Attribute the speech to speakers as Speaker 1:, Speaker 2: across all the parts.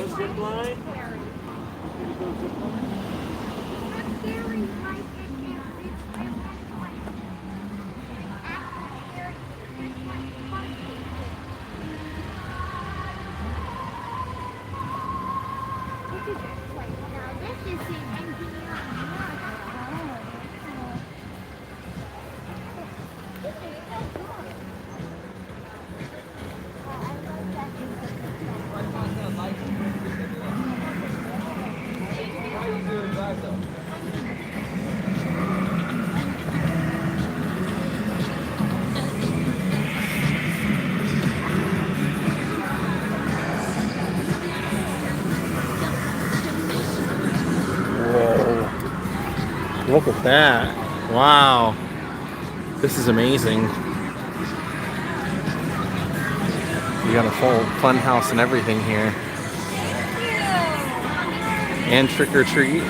Speaker 1: zip line? Whoa. Look at that. Wow. This is amazing. You got a full fun house and everything here. And trick or treat.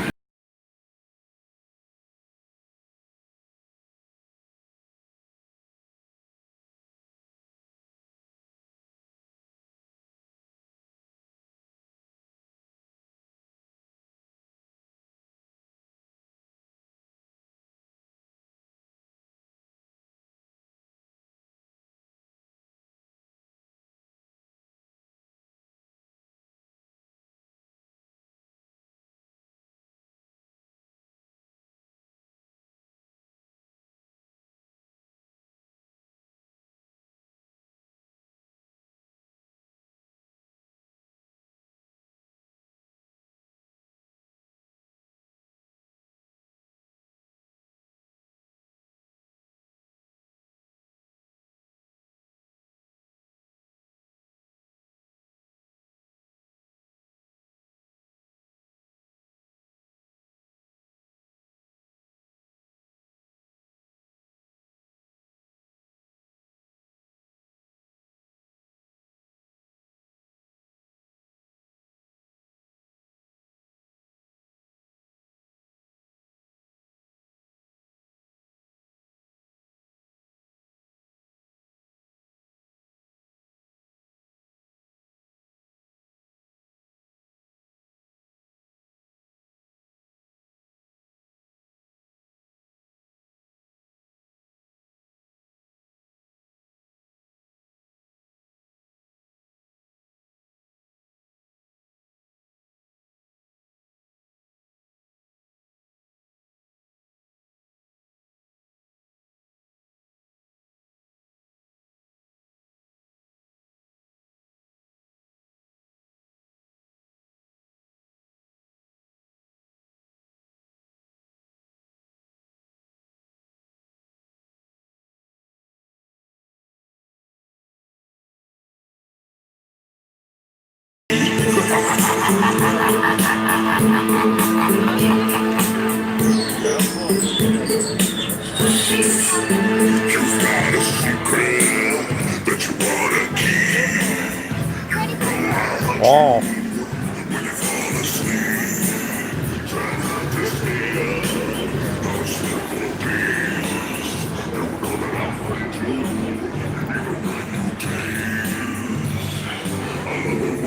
Speaker 1: Wow.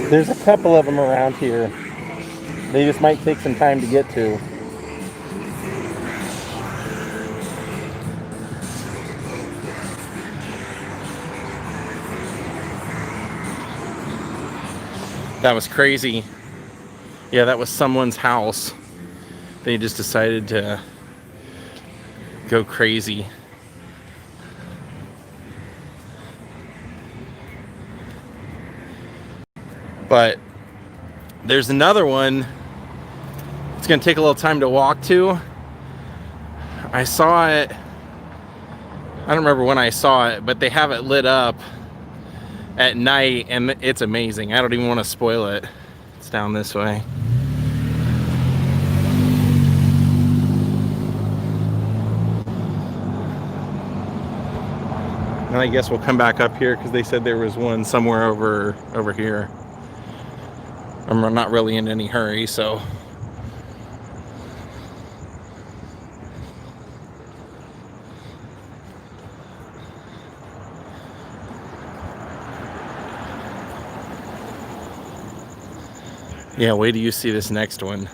Speaker 1: There's a couple of them around here. They just might take some time to get to. That was crazy. Yeah, that was someone's house. They just decided to go crazy. But there's another one. It's gonna take a little time to walk to. I saw it. I don't remember when I saw it, but they have it lit up at night and it's amazing. I don't even want to spoil it. It's down this way. And I guess we'll come back up here because they said there was one somewhere over here. I'm not really in any hurry, so. Yeah, wait till you see this next one.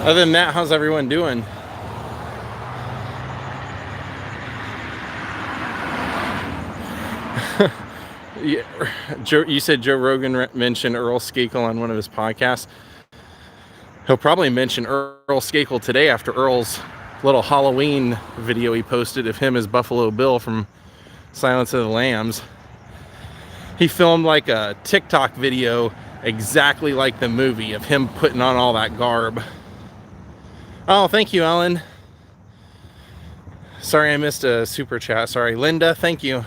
Speaker 1: Other than that, how's everyone doing? You said Joe Rogan mentioned Earl Skakel on one of his podcasts. He'll probably mention Earl Skakel today after Earl's little Halloween video he posted of him as Buffalo Bill from Silence of the Lambs. He filmed like a TikTok video exactly like the movie of him putting on all that garb. Oh, thank you, Ellen. Sorry I missed a super chat. Sorry, Linda, thank you.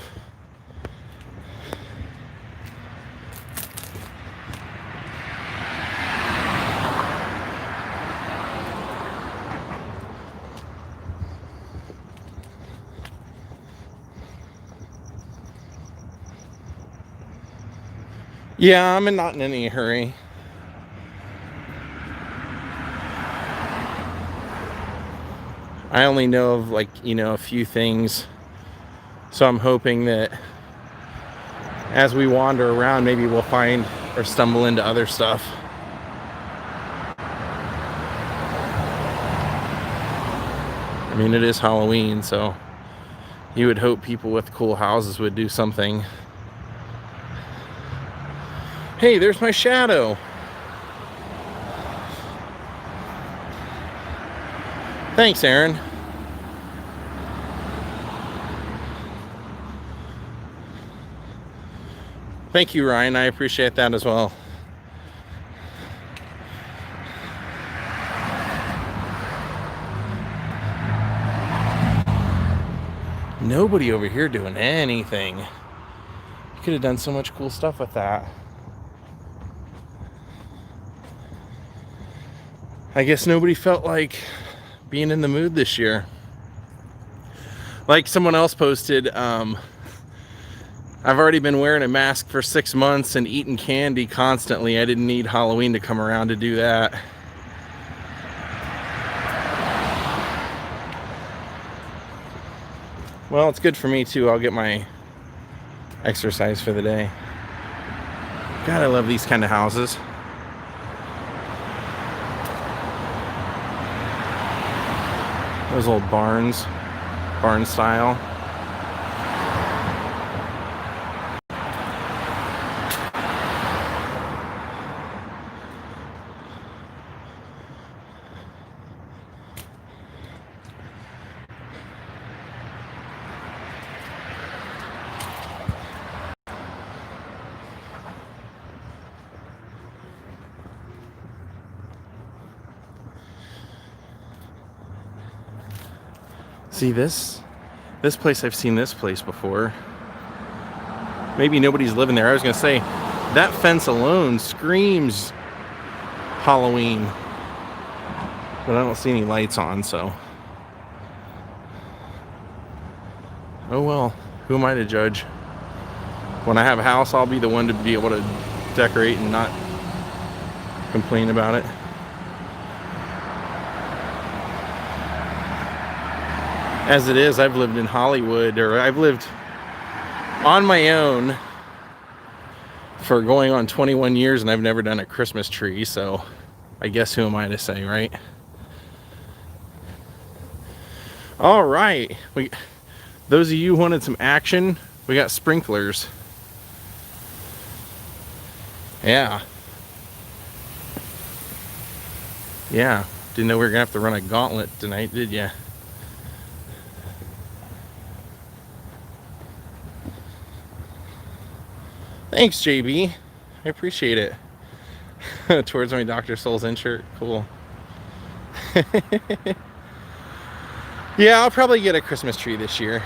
Speaker 1: Yeah, I'm not in any hurry. I only know of a few things. So I'm hoping that as we wander around, maybe we'll find or stumble into other stuff. I mean, it is Halloween, so you would hope people with cool houses would do something. Hey, there's my shadow. Thanks, Aaron. Thank you, Ryan. I appreciate that as well. Nobody over here doing anything. You could have done so much cool stuff with that. I guess nobody felt like being in the mood this year. Like someone else posted, I've already been wearing a mask for 6 months and eating candy constantly. I didn't need Halloween to come around to do that. Well, it's good for me too. I'll get my exercise for the day. God, I love these kind of houses. Those old barn style. See this place, I've seen this place before. Maybe nobody's living there. I was gonna say, that fence alone screams Halloween. But I don't see any lights on, so. Oh well, who am I to judge? When I have a house, I'll be the one to be able to decorate and not complain about it. As it is, I've lived in Hollywood, or I've lived on my own for going on 21 years, and I've never done a Christmas tree, so I guess who am I to say, right? All right, those of you who wanted some action, we got sprinklers. Yeah. Didn't know we were gonna have to run a gauntlet tonight, did ya? Thanks, JB. I appreciate it. Towards my Dr. Soul's in shirt. Cool. Yeah, I'll probably get a Christmas tree this year.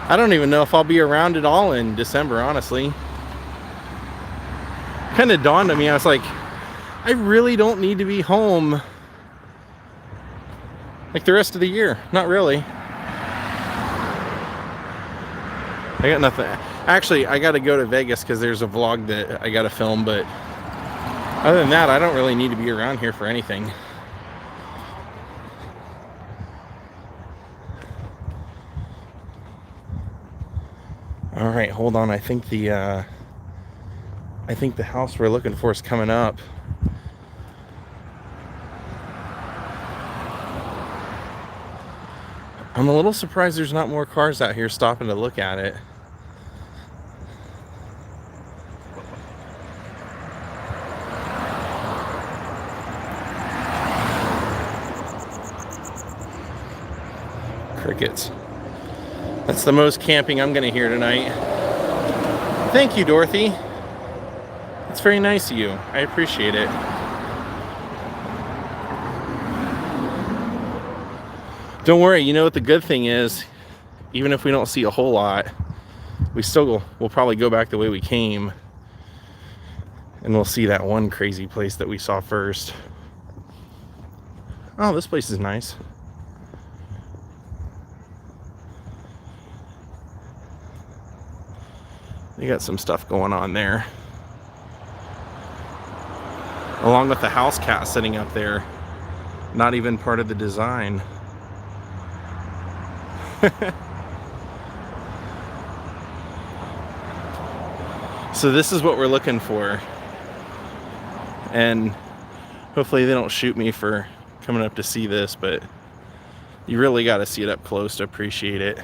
Speaker 1: I don't even know if I'll be around at all in December, honestly. Kind of dawned on me, I was like, I really don't need to be home like the rest of the year. Not really. I got nothing. Actually, I got to go to Vegas because there's a vlog that I got to film, but other than that, I don't really need to be around here for anything. All right, hold on. I think the house we're looking for is coming up. I'm a little surprised there's not more cars out here stopping to look at it. Crickets. That's the most camping I'm gonna hear tonight. Thank you, Dorothy. It's very nice of you. I appreciate it. Don't worry, you know what the good thing is? Even if we don't see a whole lot, we'll probably go back the way we came, and we'll see that one crazy place that we saw first. Oh, this place is nice. You got some stuff going on there. Along with the house cat sitting up there. Not even part of the design. So this is what we're looking for. And hopefully they don't shoot me for coming up to see this, but you really got to see it up close to appreciate it.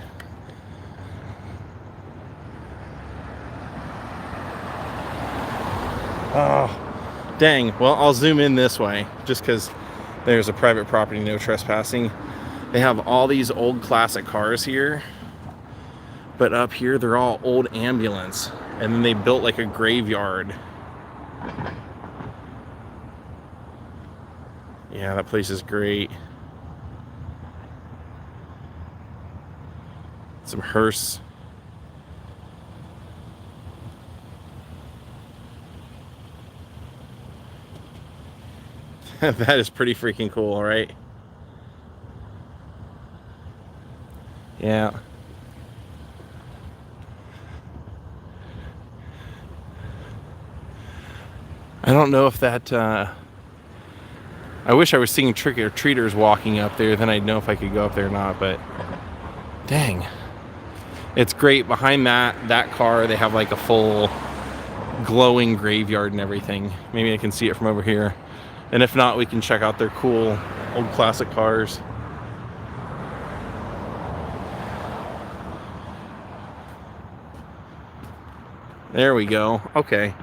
Speaker 1: Oh, dang. Well, I'll zoom in this way just because there's a private property, no trespassing. They have all these old classic cars here, but up here they're all old ambulance, and then they built like a graveyard. Yeah, that place is great. Some hearse. That is pretty freaking cool, right? Yeah. I don't know if that, I wish I was seeing trick-or-treaters walking up there, then I'd know if I could go up there or not, but dang. It's great. Behind that car, they have like a full glowing graveyard and everything. Maybe I can see it from over here. And if not, we can check out their cool old classic cars. There we go. Okay.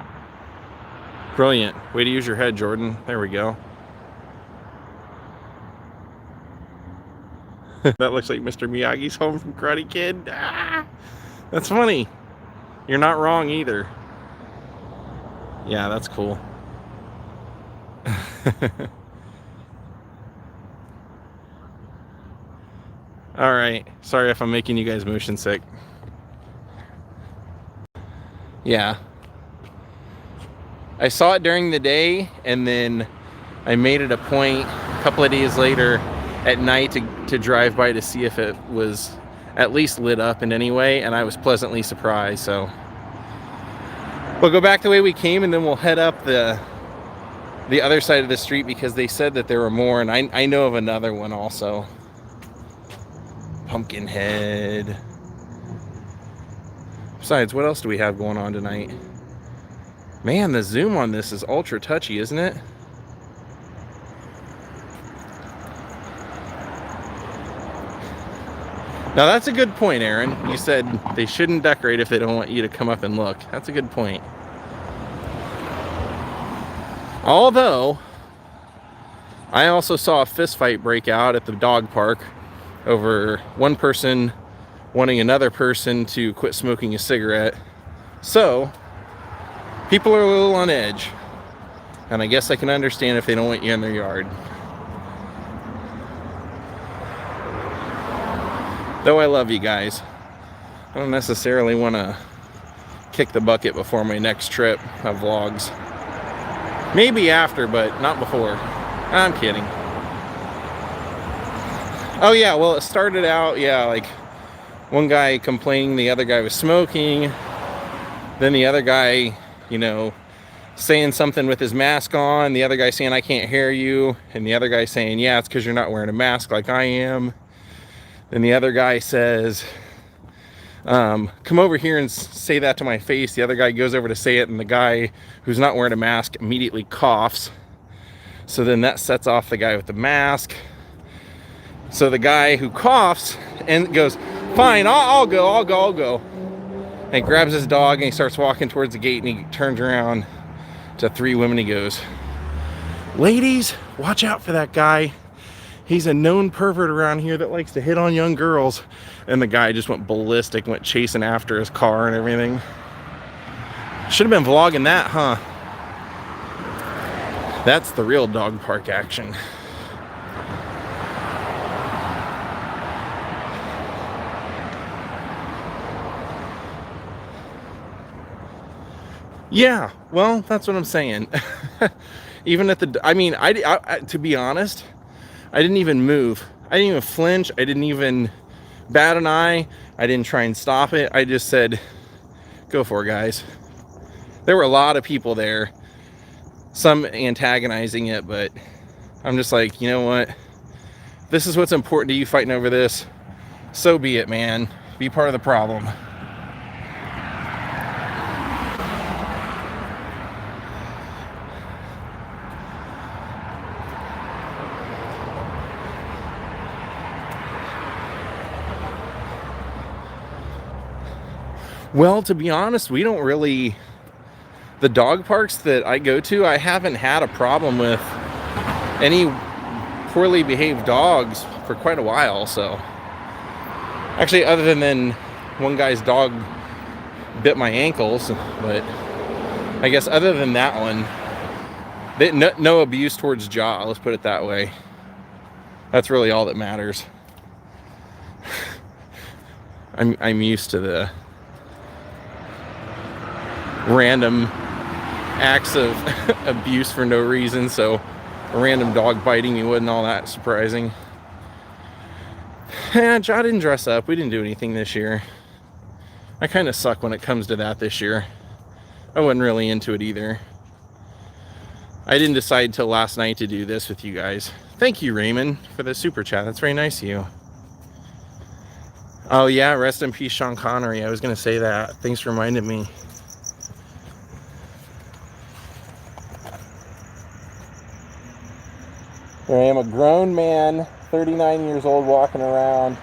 Speaker 1: Brilliant. Way to use your head, Jordan. There we go. That looks like Mr. Miyagi's home from Karate Kid. Ah, that's funny. You're not wrong either. Yeah, that's cool. All right. Sorry if I'm making you guys motion sick. Yeah. I saw it during the day, and then I made it a point a couple of days later at night to drive by to see if it was at least lit up in any way, and I was pleasantly surprised. So we'll go back the way we came, and then we'll head up the other side of the street because they said that there were more, and I know of another one also. Pumpkinhead. Besides, what else do we have going on tonight? Man, the zoom on this is ultra touchy, isn't it? Now that's a good point, Aaron. You said they shouldn't decorate if they don't want you to come up and look. That's a good point. Although, I also saw a fist fight break out at the dog park over one person wanting another person to quit smoking a cigarette. So, people are a little on edge. And I guess I can understand if they don't want you in their yard. Though I love you guys. I don't necessarily want to kick the bucket before my next trip of vlogs. Maybe after, but not before. I'm kidding. Oh yeah, well it started out, yeah, like one guy complaining the other guy was smoking. Then the other guy, you know, saying something with his mask on. The other guy saying, I can't hear you. And the other guy saying, yeah, it's because you're not wearing a mask like I am. Then the other guy says, come over here and say that to my face. The other guy goes over to say it, and the guy who's not wearing a mask immediately coughs. So then that sets off the guy with the mask. So the guy who coughs and goes, fine, I'll go. And he grabs his dog and he starts walking towards the gate, and he turns around to 3 women. He goes, ladies, watch out for that guy. He's a known pervert around here that likes to hit on young girls. And the guy just went ballistic, went chasing after his car and everything. Should have been vlogging that, huh? That's the real dog park action. Yeah, well, that's what I'm saying. Even at the, I mean, I to be honest, I didn't even move. I didn't even flinch. I didn't even bat an eye. I didn't try and stop it. I just said, go for it, guys. There were a lot of people there, some antagonizing it, but I'm just like, you know what? This is what's important to you, fighting over this. So be it, man. Be part of the problem. Well, to be honest, we don't really, the dog parks that I go to, I haven't had a problem with any poorly behaved dogs for quite a while. So actually, other than one guy's dog bit my ankles, but I guess other than that one, no abuse towards Jaw, let's put it that way. That's really all that matters. I'm used to the random acts of abuse for no reason, so a random dog biting me wasn't all that surprising. Yeah, Jaw didn't dress up. We didn't do anything this year. I kind of suck when it comes to that this year. I wasn't really into it either. I didn't decide till last night to do this with you guys. Thank you, Raymond, for the super chat. That's very nice of you. Oh yeah, rest in peace, Sean Connery. I was gonna say that. Thanks for reminding me. Here I am, a grown man, 39 years old, walking around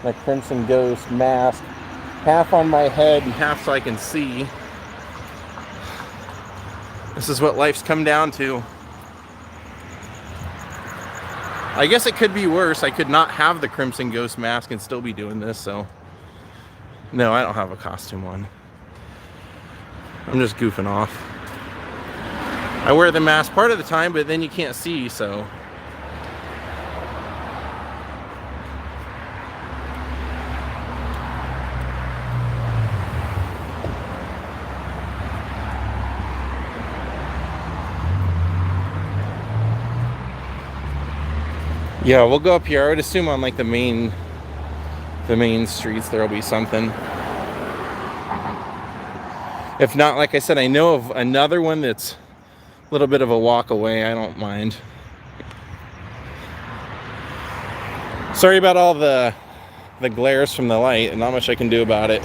Speaker 1: in a Crimson Ghost mask, half on my head and half so I can see. This is what life's come down to. I guess it could be worse. I could not have the Crimson Ghost mask and still be doing this, so. No, I don't have a costume on. I'm just goofing off. I wear the mask part of the time, but then you can't see, so. Yeah, we'll go up here. I would assume on like the main streets there'll be something. If not, like I said, I know of another one that's a little bit of a walk away. I don't mind. Sorry about all the glares from the light, and not much I can do about it.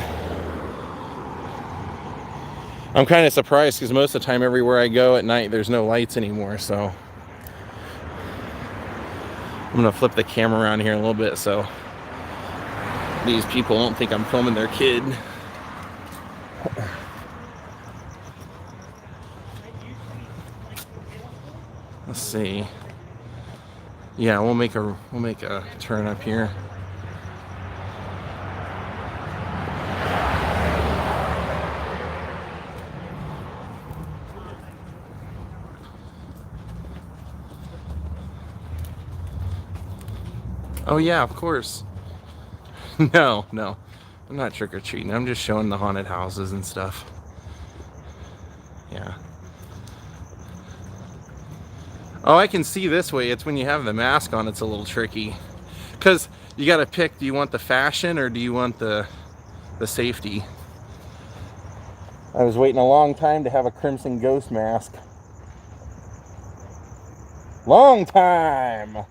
Speaker 1: I'm kind of surprised because most of the time everywhere I go at night there's no lights anymore, so I'm gonna flip the camera around here a little bit so these people don't think I'm filming their kid. Let's see. Yeah, we'll make a turn up here. Oh yeah, of course. No, I'm not trick-or-treating. I'm just showing the haunted houses and stuff. Yeah. Oh, I can see this way. It's when you have the mask on, it's a little tricky. Because you got to pick, do you want the fashion or do you want the safety? I was waiting a long time to have a Crimson Ghost mask. Long time.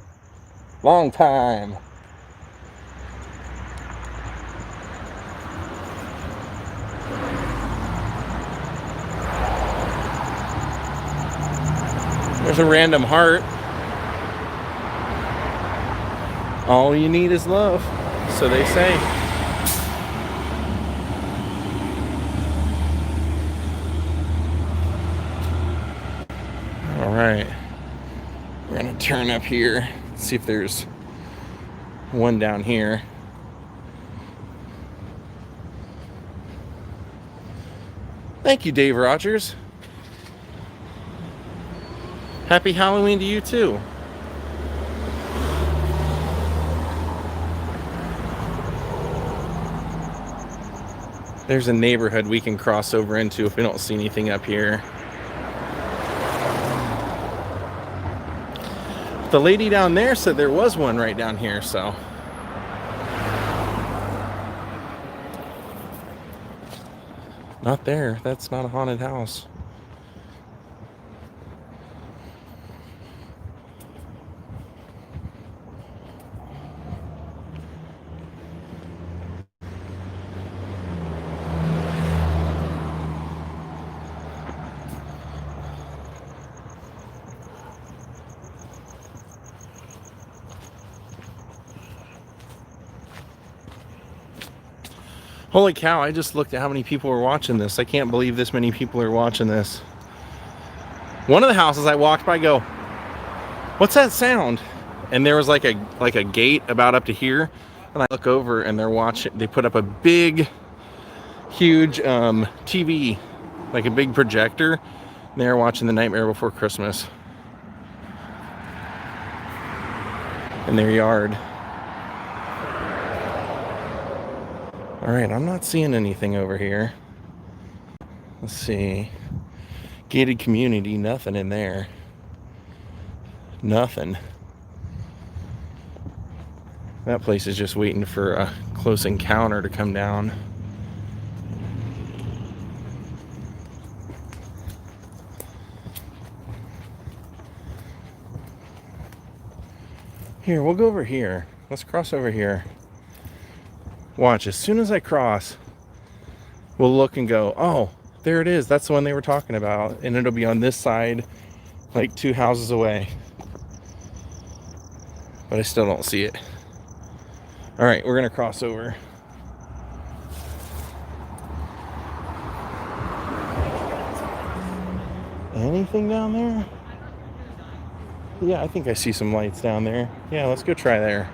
Speaker 1: There's a random heart. All you need is love, so they say. All right, we're gonna turn up here, see if there's one down here. Thank you, Dave Rogers. Happy Halloween to you too. There's a neighborhood we can cross over into if we don't see anything up here. The lady down there said there was one right down here, so. Not there. That's not a haunted house. Holy cow, I just looked at how many people were watching this. I can't believe this many people are watching this. One of the houses I walked by, go, what's that sound? And there was like a gate about up to here. And I look over and they're watching, they put up a big, huge TV, like a big projector. And they're watching The Nightmare Before Christmas in their yard. All right, I'm not seeing anything over here. Let's see. Gated community, nothing in there. Nothing. That place is just waiting for a close encounter to come down. Here, we'll go over here. Let's cross over here. Watch, as soon as I cross, we'll look and go, oh, there it is. That's the one they were talking about. And it'll be on this side, like 2 houses away. But I still don't see it. All right, we're gonna cross over. Anything down there? Yeah, I think I see some lights down there. Yeah, let's go try there.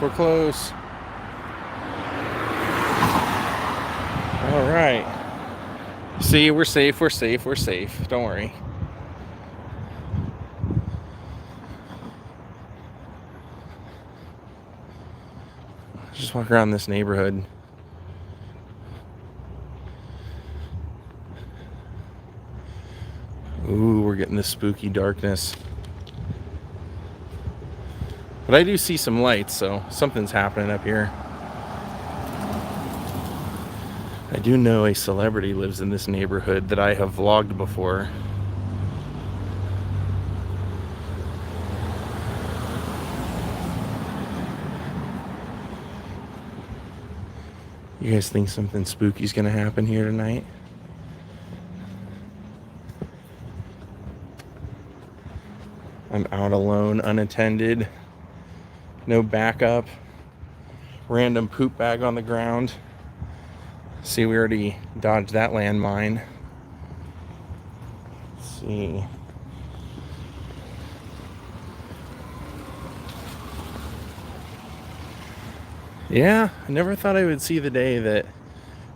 Speaker 1: We're close. All right. See, we're safe. Don't worry. Just walk around this neighborhood. Ooh, we're getting the spooky darkness. But I do see some lights, so something's happening up here. I do know a celebrity lives in this neighborhood that I have vlogged before. You guys think something spooky is going to happen here tonight? I'm out alone, unattended. No backup. Random poop bag on the ground. See, we already dodged that landmine. Let's see. Yeah, I never thought I would see the day that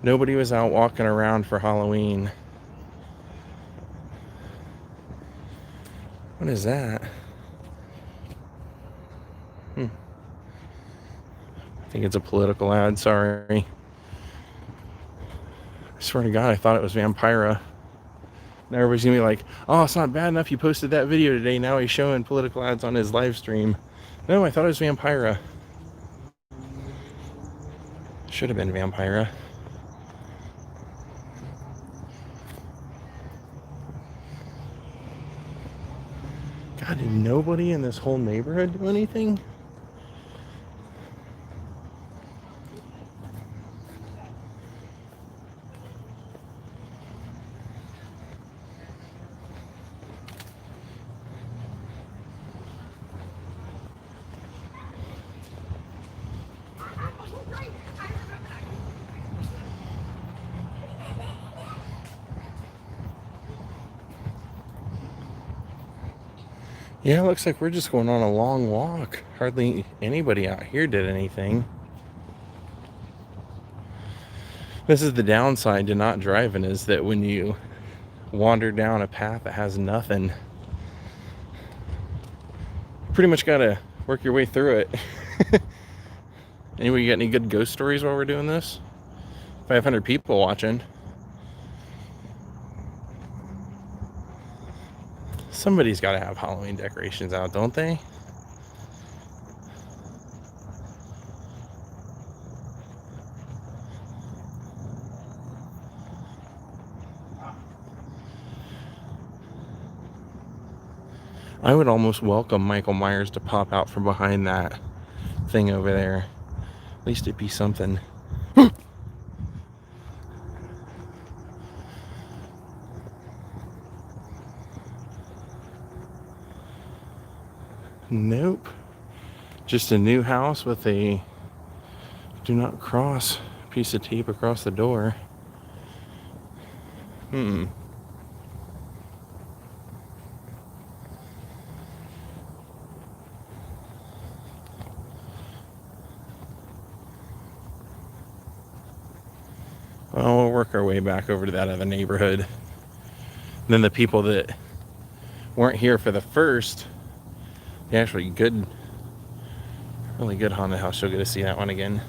Speaker 1: nobody was out walking around for Halloween. What is that? I think it's a political ad, sorry. I swear to God, I thought it was Vampira. Now everybody's gonna be like, oh, it's not bad enough you posted that video today, now he's showing political ads on his live stream. No, I thought it was Vampira. Should have been Vampira. Did nobody in this whole neighborhood do anything? Yeah, it looks like we're just going on a long walk. Hardly anybody out here did anything. This is the downside to not driving, is that when you wander down a path that has nothing, you pretty much gotta work your way through it. Anybody got any good ghost stories while we're doing this? 500 people watching. Somebody's got to have Halloween decorations out, don't they? I would almost welcome Michael Myers to pop out from behind that thing over there. At least it'd be something. Nope. Just a new house with a do not cross piece of tape across the door. Well, we'll work our way back over to that other neighborhood. Then the people that weren't here for the first, the actually good, really good haunted house, you'll get to see that one again.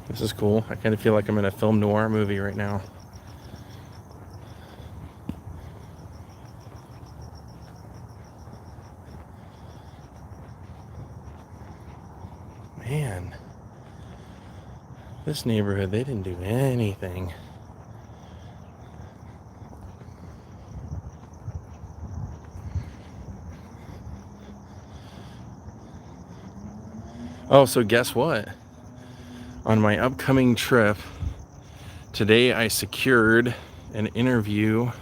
Speaker 1: This is cool. I kind of feel like I'm in a film noir movie right now. Man, this neighborhood, they didn't do anything. Oh, so guess what? On my upcoming trip, today I secured an interview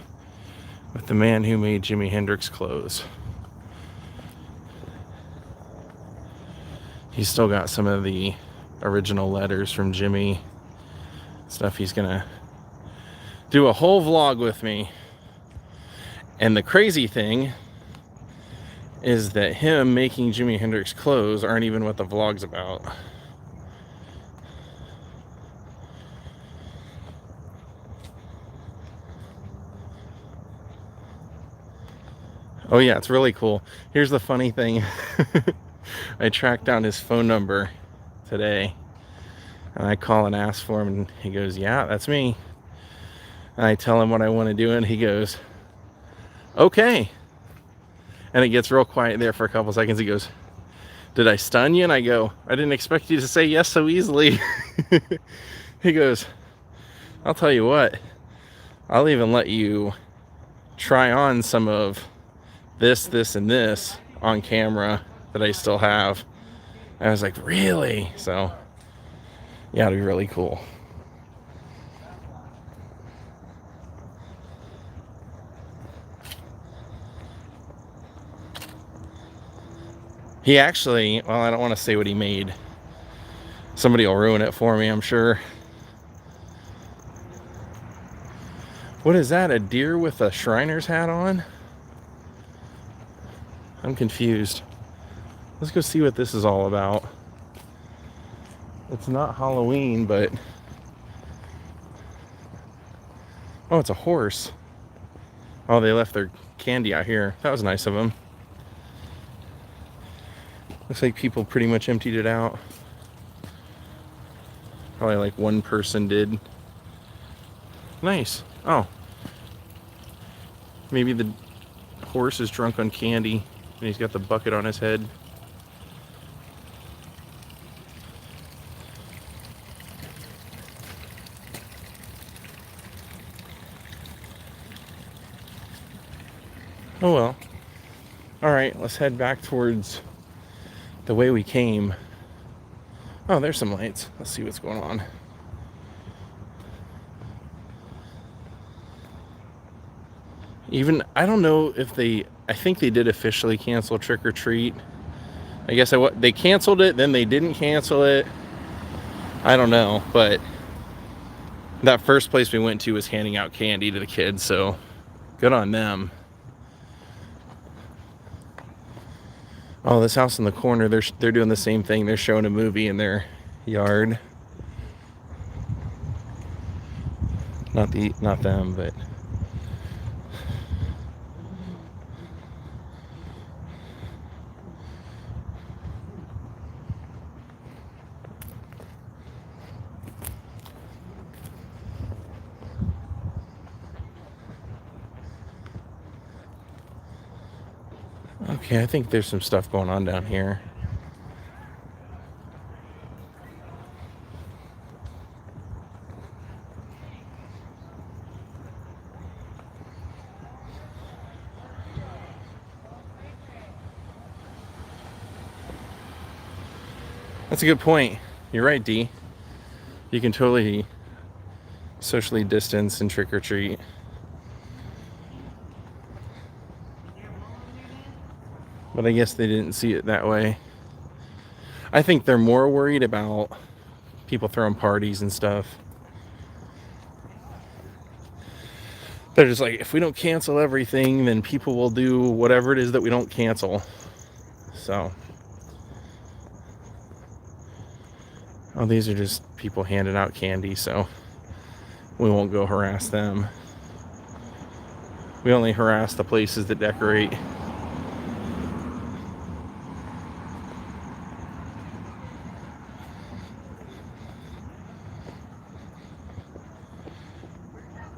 Speaker 1: with the man who made Jimi Hendrix clothes. He's still got some of the original letters from Jimmy. Stuff he's gonna do a whole vlog with me. And the crazy thing is that him making Jimi Hendrix clothes aren't even what the vlog's about. Oh yeah, it's really cool. Here's the funny thing. I tracked down his phone number today, and I call and ask for him, and he goes, yeah, that's me. And I tell him what I want to do, and he goes, okay. And it gets real quiet there for a couple seconds. He goes, did I stun you? And I go, I didn't expect you to say yes so easily. He goes, I'll tell you what, I'll even let you try on some of this, and this on camera that I still have. And I was like, really? So yeah, it'd be really cool. He actually, well, I don't want to say what he made. Somebody will ruin it for me, I'm sure. What is that? A deer with a Shriner's hat on? I'm confused. Let's go see what this is all about. It's not Halloween, but... oh, it's a horse. Oh, they left their candy out here. That was nice of them. Looks like people pretty much emptied it out. Probably like one person did. Nice. Oh. Maybe the horse is drunk on candy and he's got the bucket on his head. Oh well. Alright, let's head back towards the way we came. Oh, there's some lights. Let's see what's going on. Even, I don't know if I think they did officially cancel Trick or Treat. I guess they canceled it, then they didn't cancel it. I don't know, but that first place we went to was handing out candy to the kids, so good on them. Oh, this house in the corner, they're doing the same thing. They're showing a movie in their yard. Not them, but okay, I think there's some stuff going on down here. That's a good point. You're right, D. You can totally socially distance and trick or treat. But I guess they didn't see it that way. I think they're more worried about people throwing parties and stuff. They're just like, if we don't cancel everything, then people will do whatever it is that we don't cancel. So. Oh, these are just people handing out candy, so we won't go harass them. We only harass the places that decorate.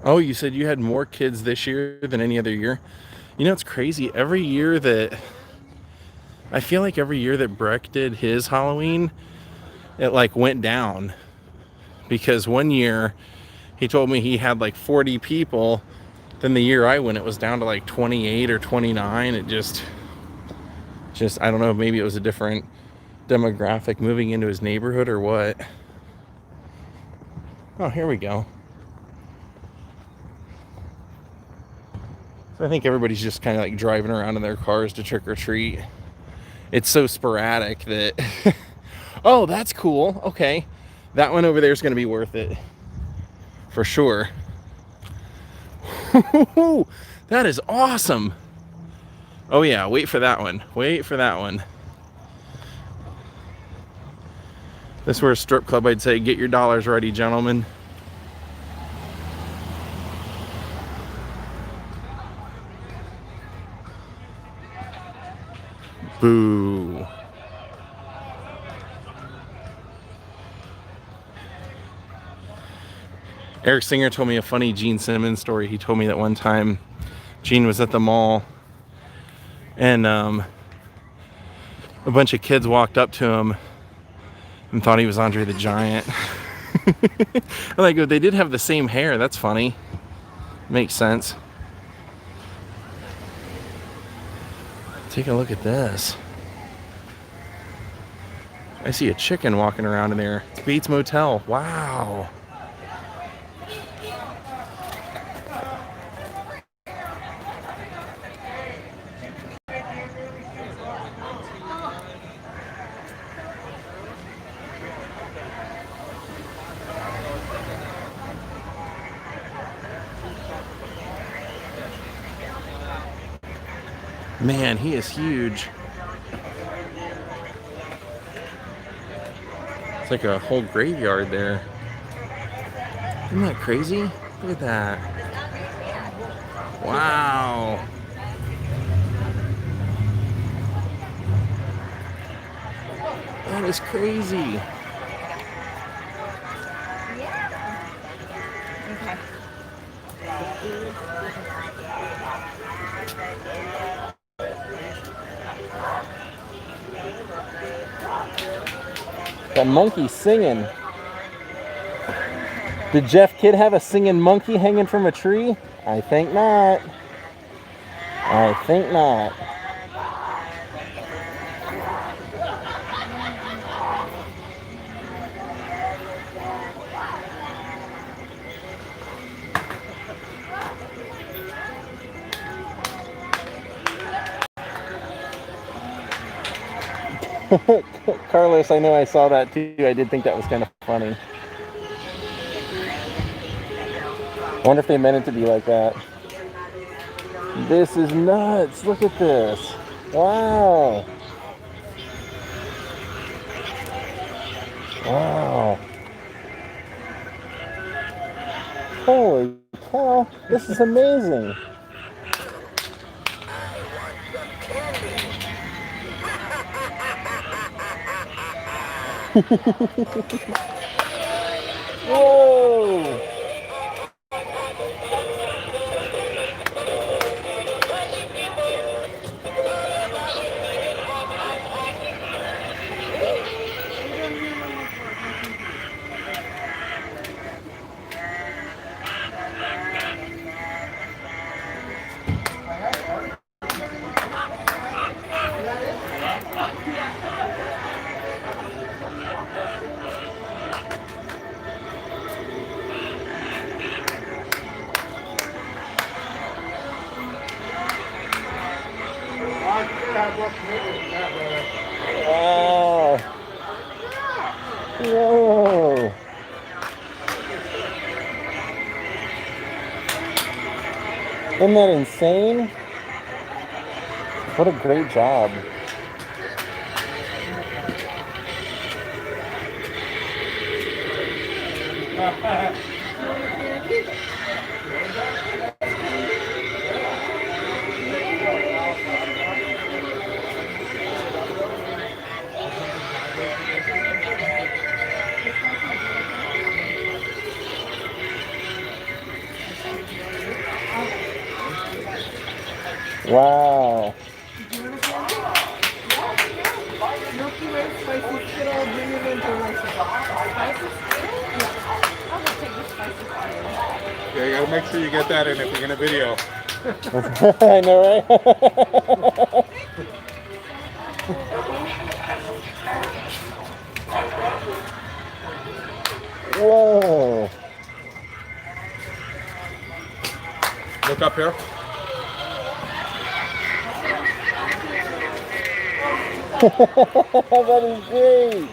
Speaker 1: Oh, you said you had more kids this year than any other year? You know, it's crazy. I feel like every year that Breck did his Halloween, it like went down. Because one year, he told me he had like 40 people. Then the year I went, it was down to like 28 or 29. It just, I don't know, maybe it was a different demographic moving into his neighborhood or what. Oh, here we go. So I think everybody's just kind of like driving around in their cars to trick or treat. It's so sporadic that... Oh, that's cool. Okay. That one over there is going to be worth it. For sure. That is awesome. Oh yeah, wait for that one. Wait for that one. This were a strip club, I'd say, get your dollars ready, gentlemen. Boo. Eric Singer told me a funny Gene Simmons story. He told me that one time Gene was at the mall and a bunch of kids walked up to him and thought he was Andre the Giant. And I go, they did have the same hair. That's funny. Makes sense. Take a look at this. I see a chicken walking around in there. It's Bates Motel. Wow. Man, he is huge. It's like a whole graveyard there. Isn't that crazy? Look at that. Wow. That is crazy.
Speaker 2: Okay.
Speaker 1: The monkey singing. Did Jeff Kidd have a singing monkey hanging from a tree? I think not. I think not. Carlos, I know I saw that too. I did think that was kind of funny. I wonder if they meant it to be like that. This is nuts. Look at this. Wow. Wow. Holy cow. This is amazing. Whoa. Wow. Whoa. Isn't that insane? What a great job. Wow.
Speaker 2: Yeah, you gotta make sure you get that in if you're gonna video.
Speaker 1: I know, right? Whoa.
Speaker 2: Look up here.
Speaker 1: That is great.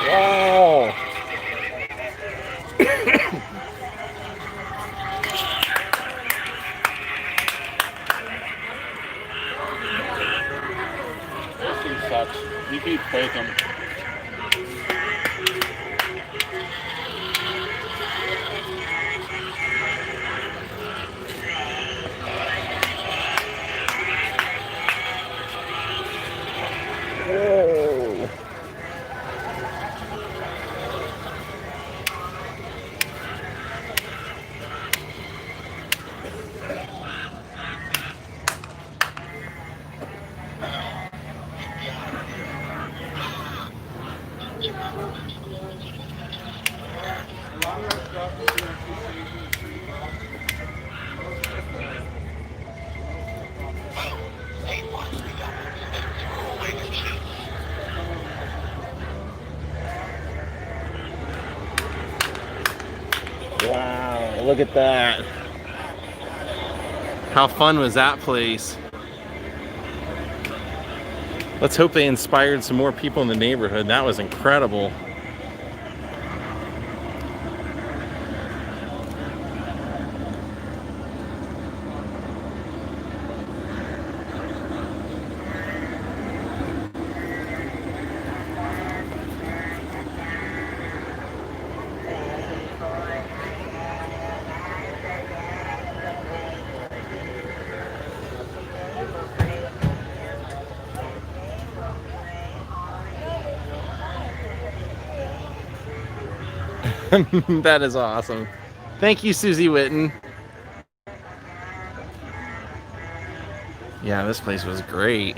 Speaker 1: Wow.
Speaker 2: This thing sucks. You can fake them.
Speaker 1: Whoa. Wow, look at that. How fun was that place? Let's hope they inspired some more people in the neighborhood. That was incredible. That is awesome. Thank you, Susie Witten. Yeah, this place was great.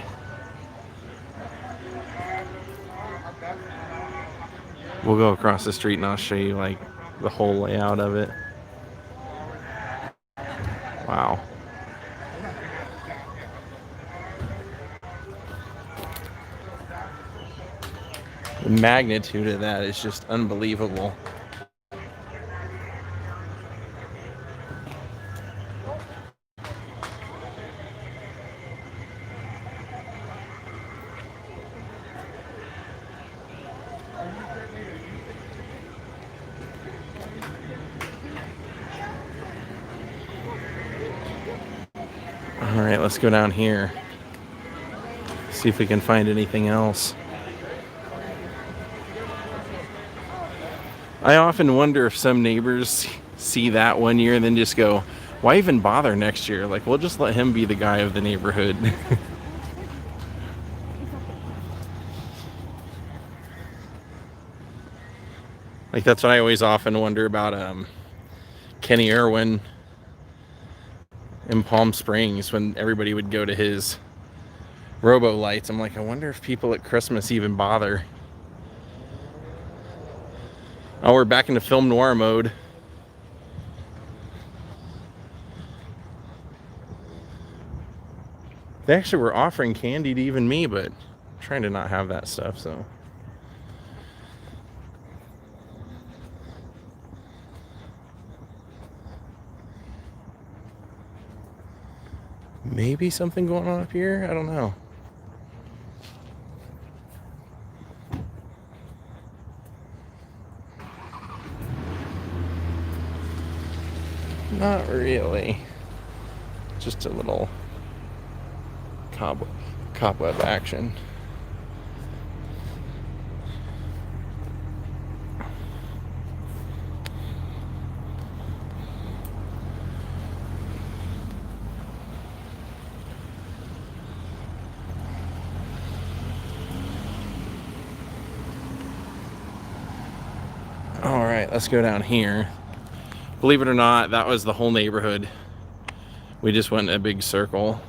Speaker 1: We'll go across the street and I'll show you like the whole layout of it. Wow. The magnitude of that is just unbelievable. All right, let's go down here. See if we can find anything else. I often wonder if some neighbors see that one year and then just go, why even bother next year? Like, we'll just let him be the guy of the neighborhood. Like, that's what I always often wonder about Kenny Irwin in Palm Springs when everybody would go to his robo lights. I'm like, I wonder if people at Christmas even bother. Oh, we're back into film noir mode. They actually were offering candy to even me, but I'm trying to not have that stuff, so. Maybe something going on up here? I don't know. Not really. Just a little cobweb action. All right, let's go down here. Believe it or not, that was the whole neighborhood. We just went in a big circle.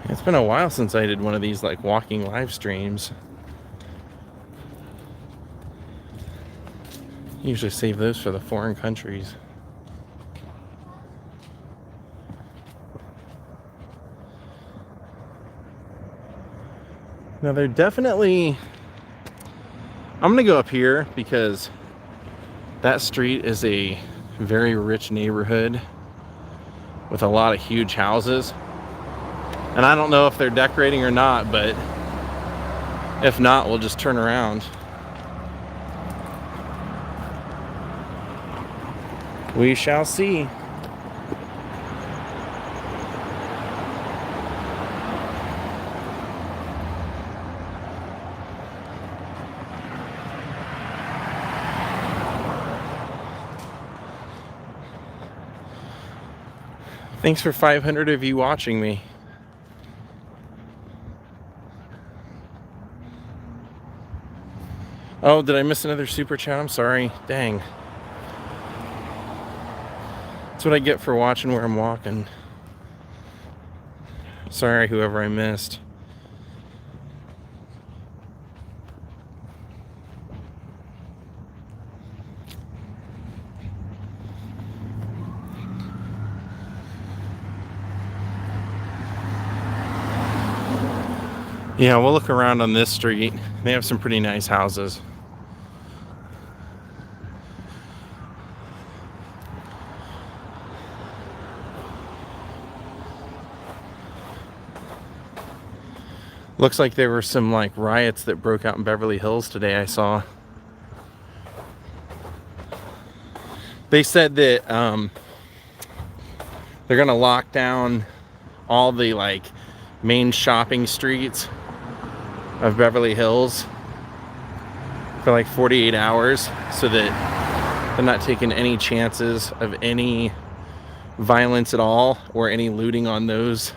Speaker 1: It's been a while since I did one of these like walking live streams. Usually save those for the foreign countries. Now they're definitely, I'm gonna go up here because that street is a very rich neighborhood with a lot of huge houses. And I don't know if they're decorating or not, but if not, we'll just turn around. We shall see. Thanks for 500 of you watching me. Oh, did I miss another super chat? I'm sorry. Dang. That's what I get for watching where I'm walking. Sorry, whoever I missed. Yeah, we'll look around on this street. They have some pretty nice houses. Looks like there were some like riots that broke out in Beverly Hills today, I saw. They said that they're gonna lock down all the like main shopping streets of Beverly Hills for like 48 hours so that They're not taking any chances of any violence at all or any looting on those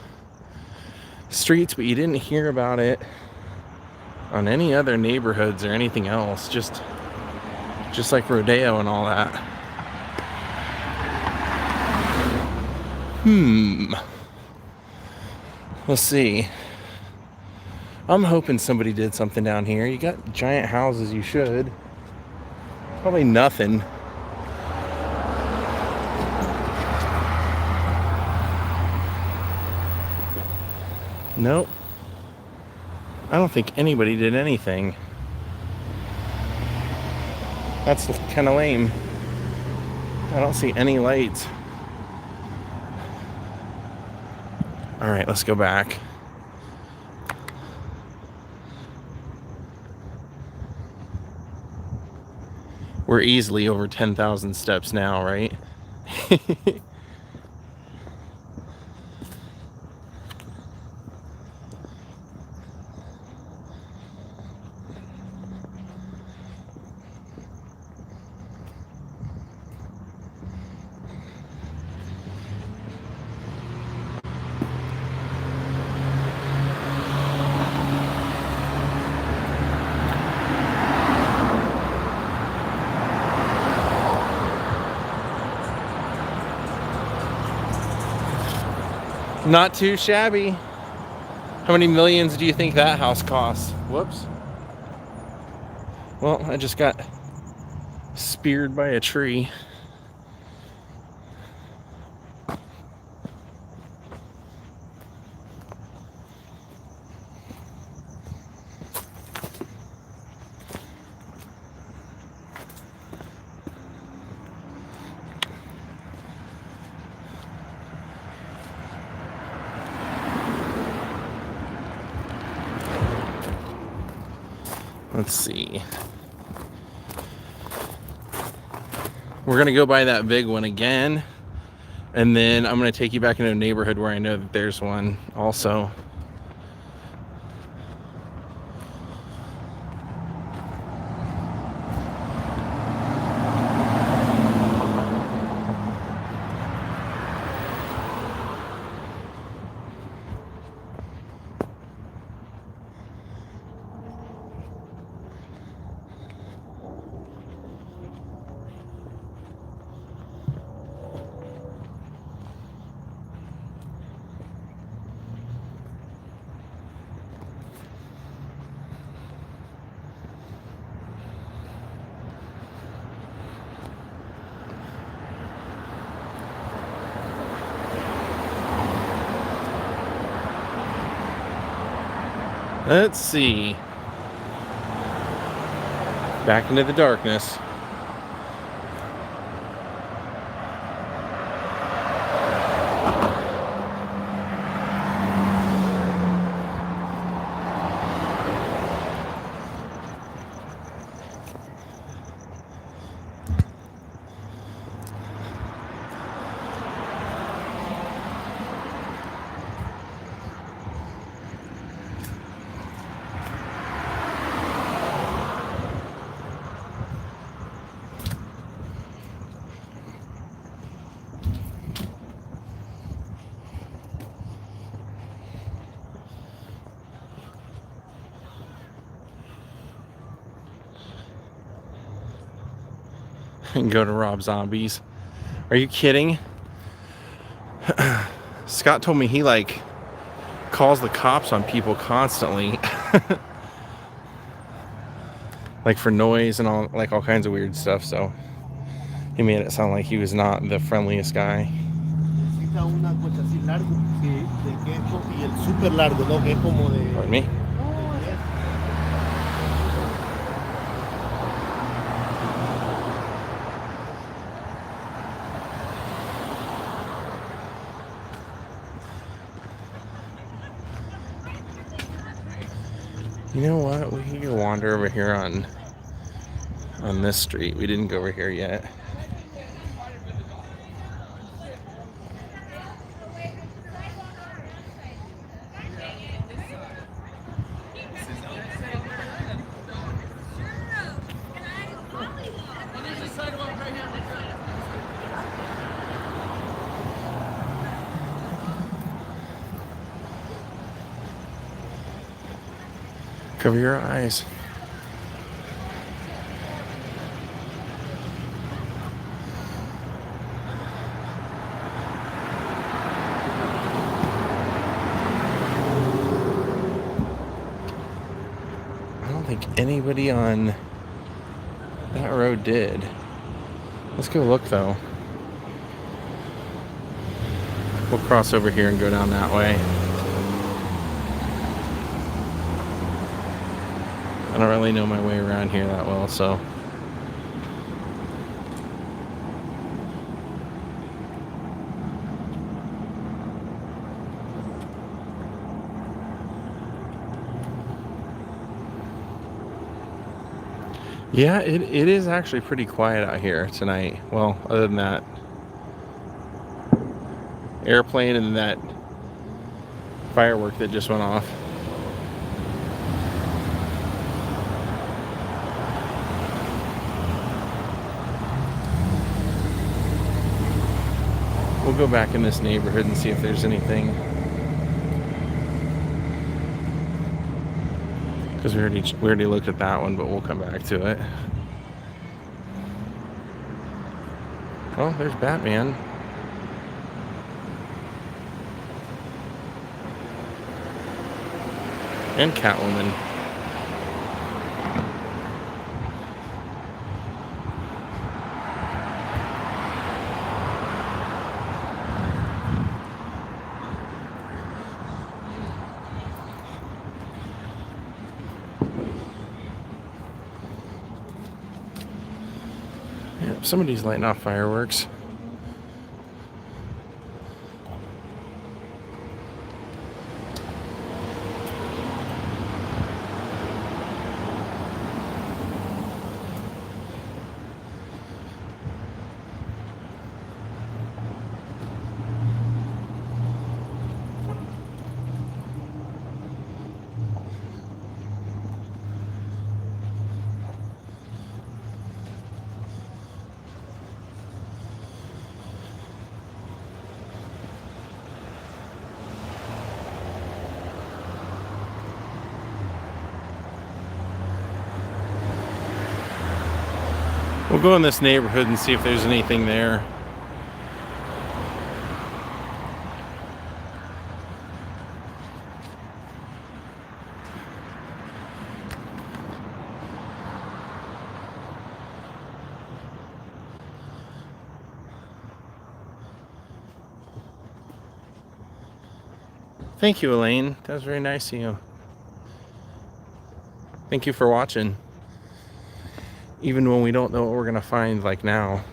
Speaker 1: streets, but you didn't hear about it on any other neighborhoods or anything else. Just like Rodeo and all that. Let's see. I'm hoping somebody did something down here. You got giant houses, you should. Probably nothing. Nope. I don't think anybody did anything. That's kind of lame. I don't see any lights. All right, let's go back. We're easily over 10,000 steps now, right? Not too shabby. How many millions do you think that house costs? Whoops. Well, I just got speared by a tree. Let's see. We're gonna go by that big one again, and then I'm gonna take you back into a neighborhood where I know that there's one also. Let's see. Back into the darkness. And go to Rob Zombies. Are you kidding? Scott told me he like calls the cops on people constantly. Like for noise and all, like all kinds of weird stuff, so he made it sound like he was not the friendliest guy. Pardon me? You know what? We can go wander over here on this street. We didn't go over here yet.
Speaker 3: There's a sidewalk right here.
Speaker 1: Cover your eyes. I don't think anybody on that road did. Let's go look though. We'll cross over here and go down that way. I don't really know my way around here that well, so. Yeah, it is actually pretty quiet out here tonight. Well, other than that airplane and that firework that just went off. We'll go back in this neighborhood and see if there's anything. Because we already looked at that one, but we'll come back to it. Oh, there's Batman. And Catwoman. Yeah, somebody's lighting off fireworks. We'll go in this neighborhood and see if there's anything there. Thank you, Elaine. That was very nice of you. Thank you for watching. Even when we don't know what we're gonna find, like now.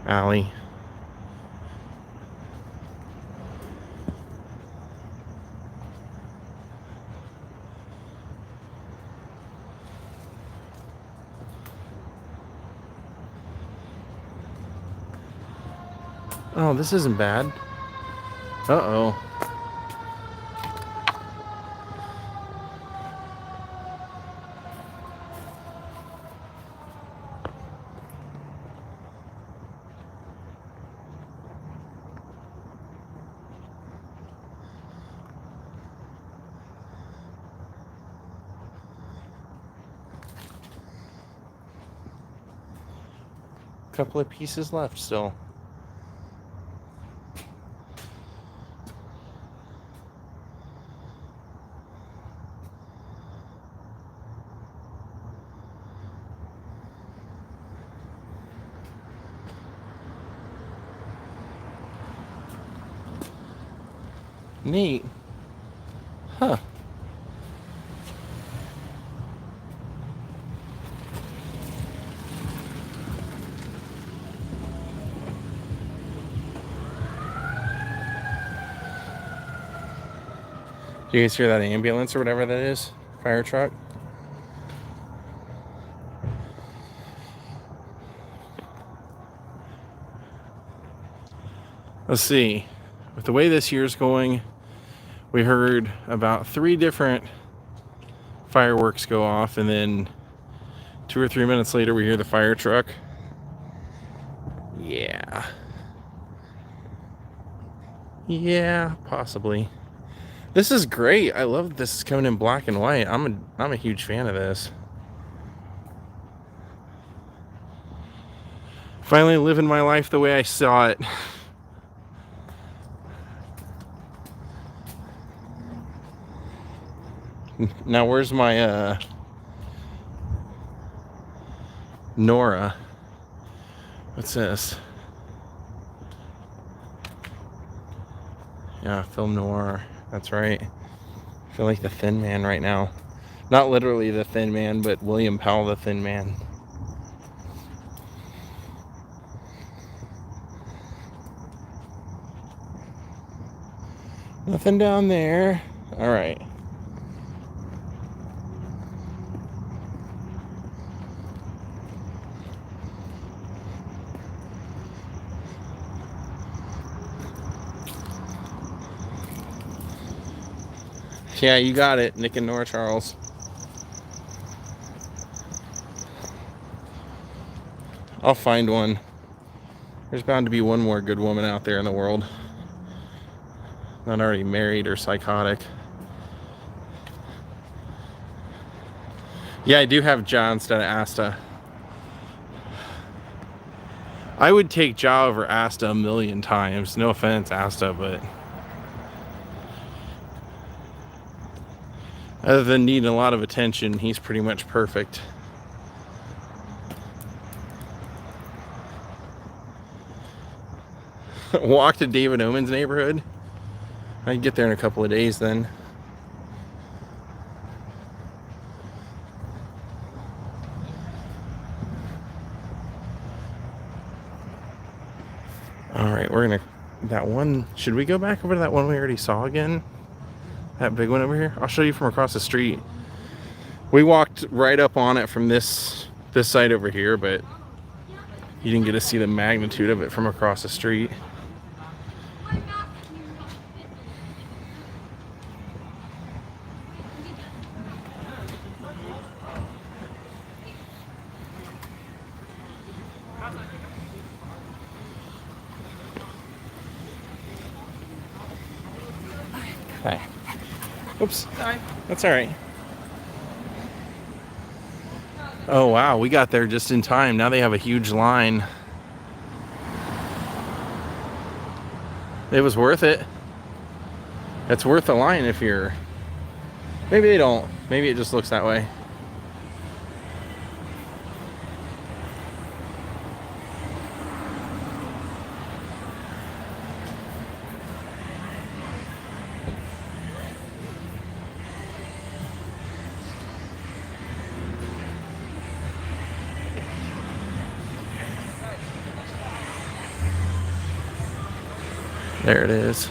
Speaker 1: Allie. Oh, this isn't bad. Uh-oh. Couple of pieces left still. Neat. Huh. Do you guys hear that ambulance or whatever that is? Fire truck? Let's see. With the way this year's going, we heard about 3 different fireworks go off, and then 2 or 3 minutes later we hear the fire truck. Yeah. Yeah, possibly. This is great. I love this is coming in black and white. I'm a huge fan of this. Finally living my life the way I saw it. Now where's my Nora? What's this? Yeah, film noir. That's right. I feel like the Thin Man right now. Not literally the Thin Man, but William Powell the Thin Man. Nothing down there. All right. Yeah, you got it, Nick and Nora Charles. I'll find one. There's bound to be one more good woman out there in the world. Not already married or psychotic. Yeah, I do have Ja instead of Asta. I would take Ja over Asta a million times. No offense, Asta, but other than needing a lot of attention, he's pretty much perfect. Walk to David Omen's neighborhood. I'd get there in a couple of days then. Alright, we're gonna... That one... Should we go back over to that one we already saw again? That big one over here? I'll show you from across the street. We walked right up on it from this side over here, but you didn't get to see the magnitude of it from across the street. Hi. Oops. Sorry. That's all right. Oh, wow. We got there just in time. Now they have a huge line. It was worth it. It's worth the line if you're... Maybe they don't. Maybe it just looks that way. There it is.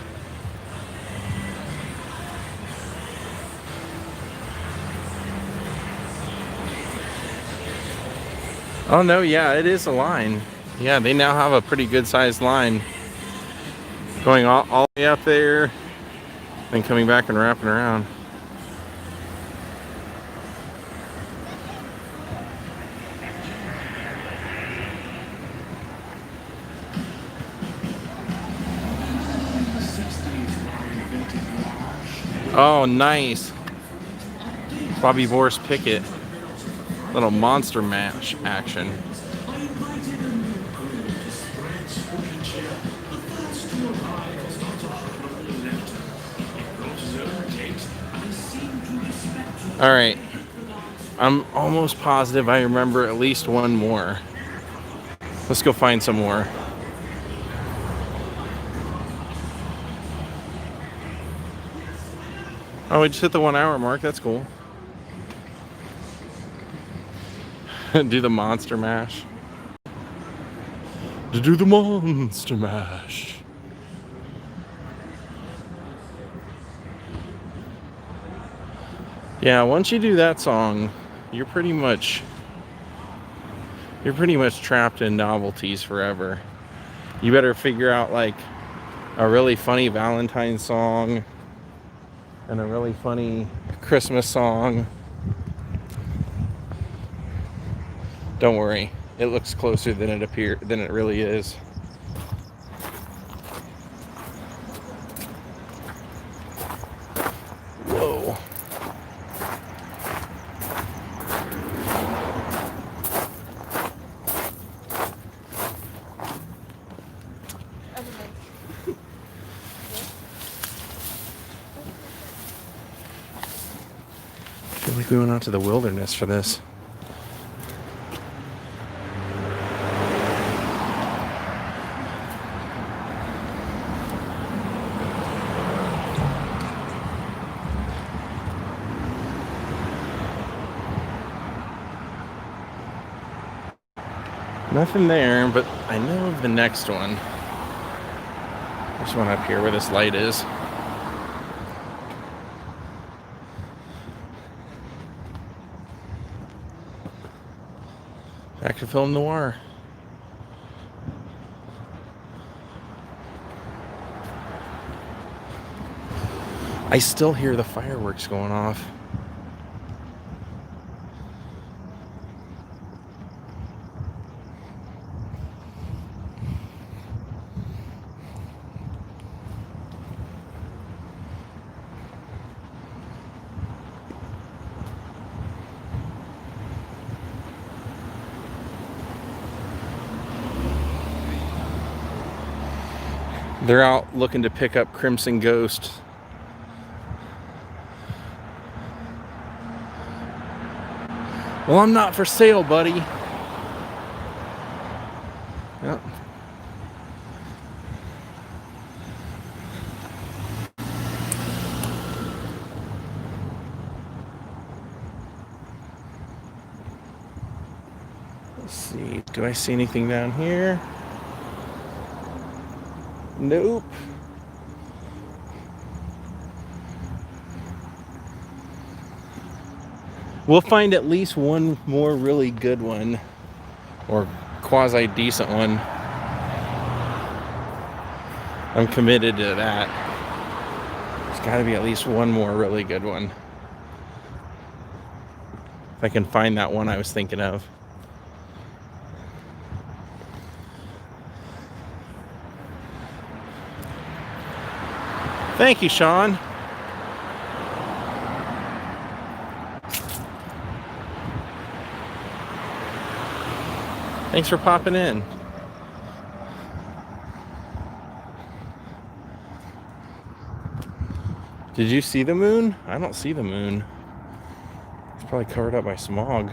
Speaker 1: Oh no, yeah, it is a line. Yeah, they now have a pretty good sized line going all the way up there and coming back and wrapping around. Oh, nice. Bobby Boris Pickett. Little monster mash action. All right. I'm almost positive I remember at least one more. Let's go find some more. Oh, we just hit the 1 hour mark. That's cool. Do the monster mash. Do the monster mash. Yeah, once you do that song, you're pretty much trapped in novelties forever. You better figure out like a really funny Valentine's song and a really funny Christmas song. Don't worry, it looks closer than it really is. feel like we went out to the wilderness for this. Nothing there, but I know of the next one. There's one up here where this light is. Back to film noir. I still hear the fireworks going off. They're out looking to pick up Crimson Ghost. Well, I'm not for sale, buddy. Yep. Let's see. Do I see anything down here? Nope. We'll find at least one more really good one, or quasi decent one. I'm committed to that. There's got to be at least one more really good one. If I can find that one I was thinking of. Thank you, Sean. Thanks for popping in. Did you see the moon? I don't see the moon. It's probably covered up by smog.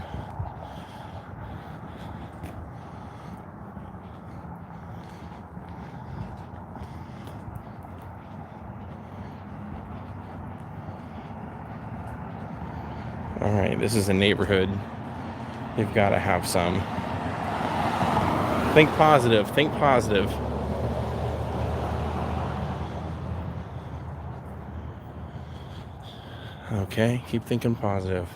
Speaker 1: All right, this is a neighborhood. They've got to have some. Think positive. Think positive. Okay, keep thinking positive.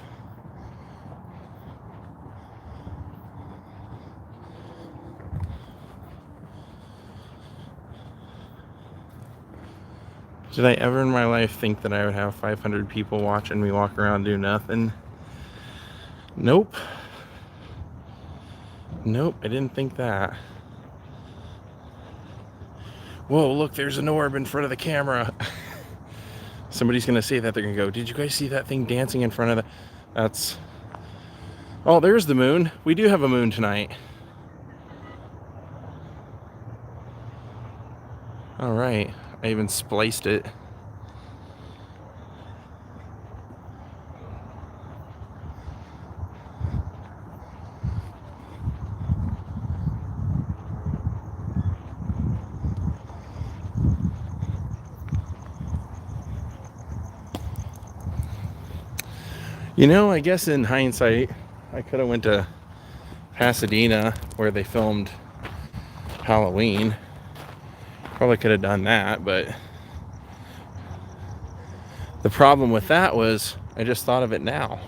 Speaker 1: Did I ever in my life think that I would have 500 people watching me walk around and do nothing? Nope. Nope, I didn't think that. Whoa, look, there's an orb in front of the camera. Somebody's gonna say that, they're gonna go, did you guys see that thing dancing in front of the... That's... Oh, there's the moon. We do have a moon tonight. All right, I even spliced it. You know, I guess in hindsight, I could have went to Pasadena where they filmed Halloween. Probably could have done that, but the problem with that was I just thought of it now.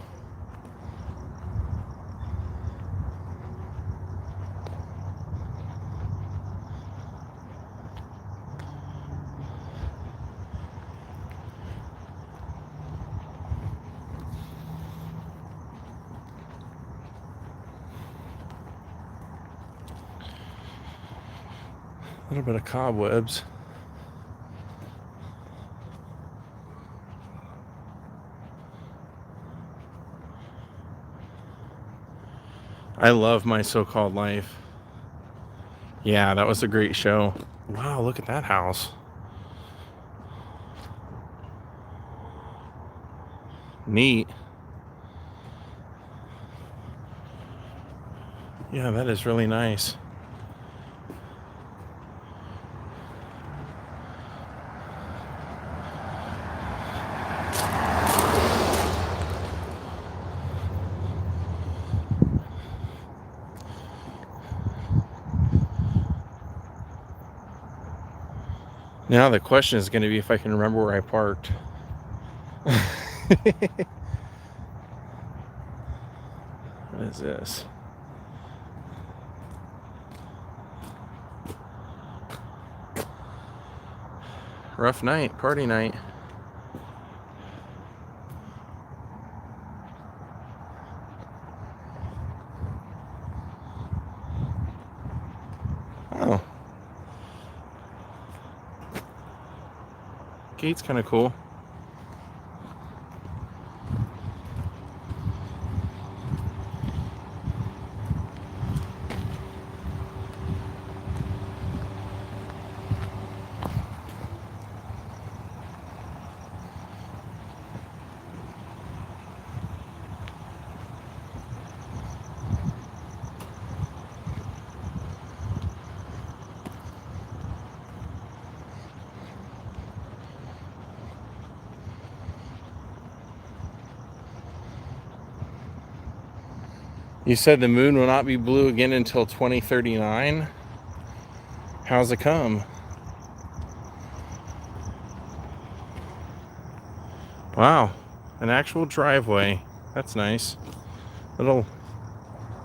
Speaker 1: A little bit of cobwebs. I love My So-Called Life. Yeah, that was a great show. Wow, look at that house. Neat. Yeah, that is really nice. Now the question is going to be if I can remember where I parked. What is this? Rough night, party night. Oh. Gate's kind of cool. You said the moon will not be blue again until 2039? How's it come? Wow, an actual driveway. That's nice. Little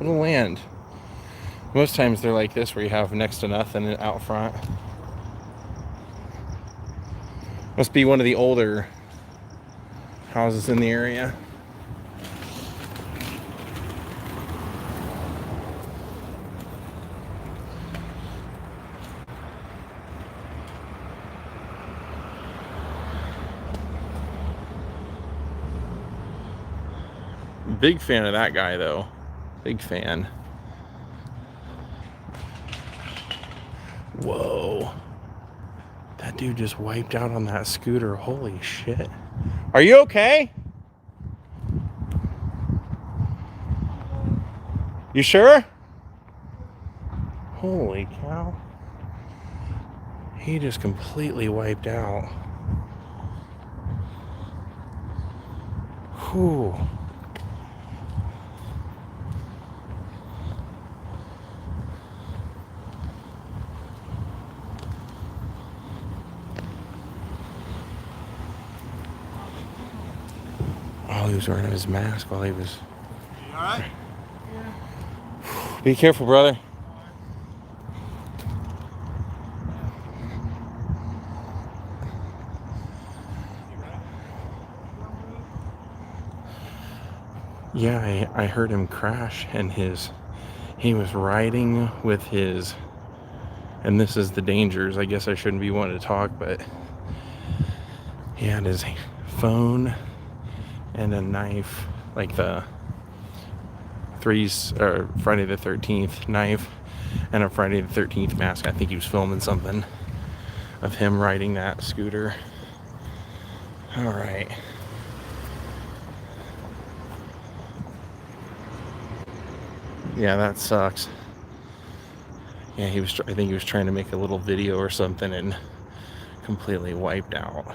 Speaker 1: land. Most times they're like this where you have next to nothing out front. Must be one of the older houses in the area. Big fan of that guy though. Big fan. Whoa. That dude just wiped out on that scooter. Holy shit. Are you okay? You sure? Holy cow. He just completely wiped out. Whew. Oh, he was wearing his mask while he was...
Speaker 2: You alright?
Speaker 1: Be careful, brother. Yeah, I heard him crash and he was riding with his, and this is the dangers. I guess I shouldn't be wanting to talk, but he had his phone and a knife, like the Friday the 13th knife and a Friday the 13th mask. I think he was filming something of him riding that scooter. All right. Yeah, that sucks. Yeah, I think he was trying to make a little video or something and completely wiped out.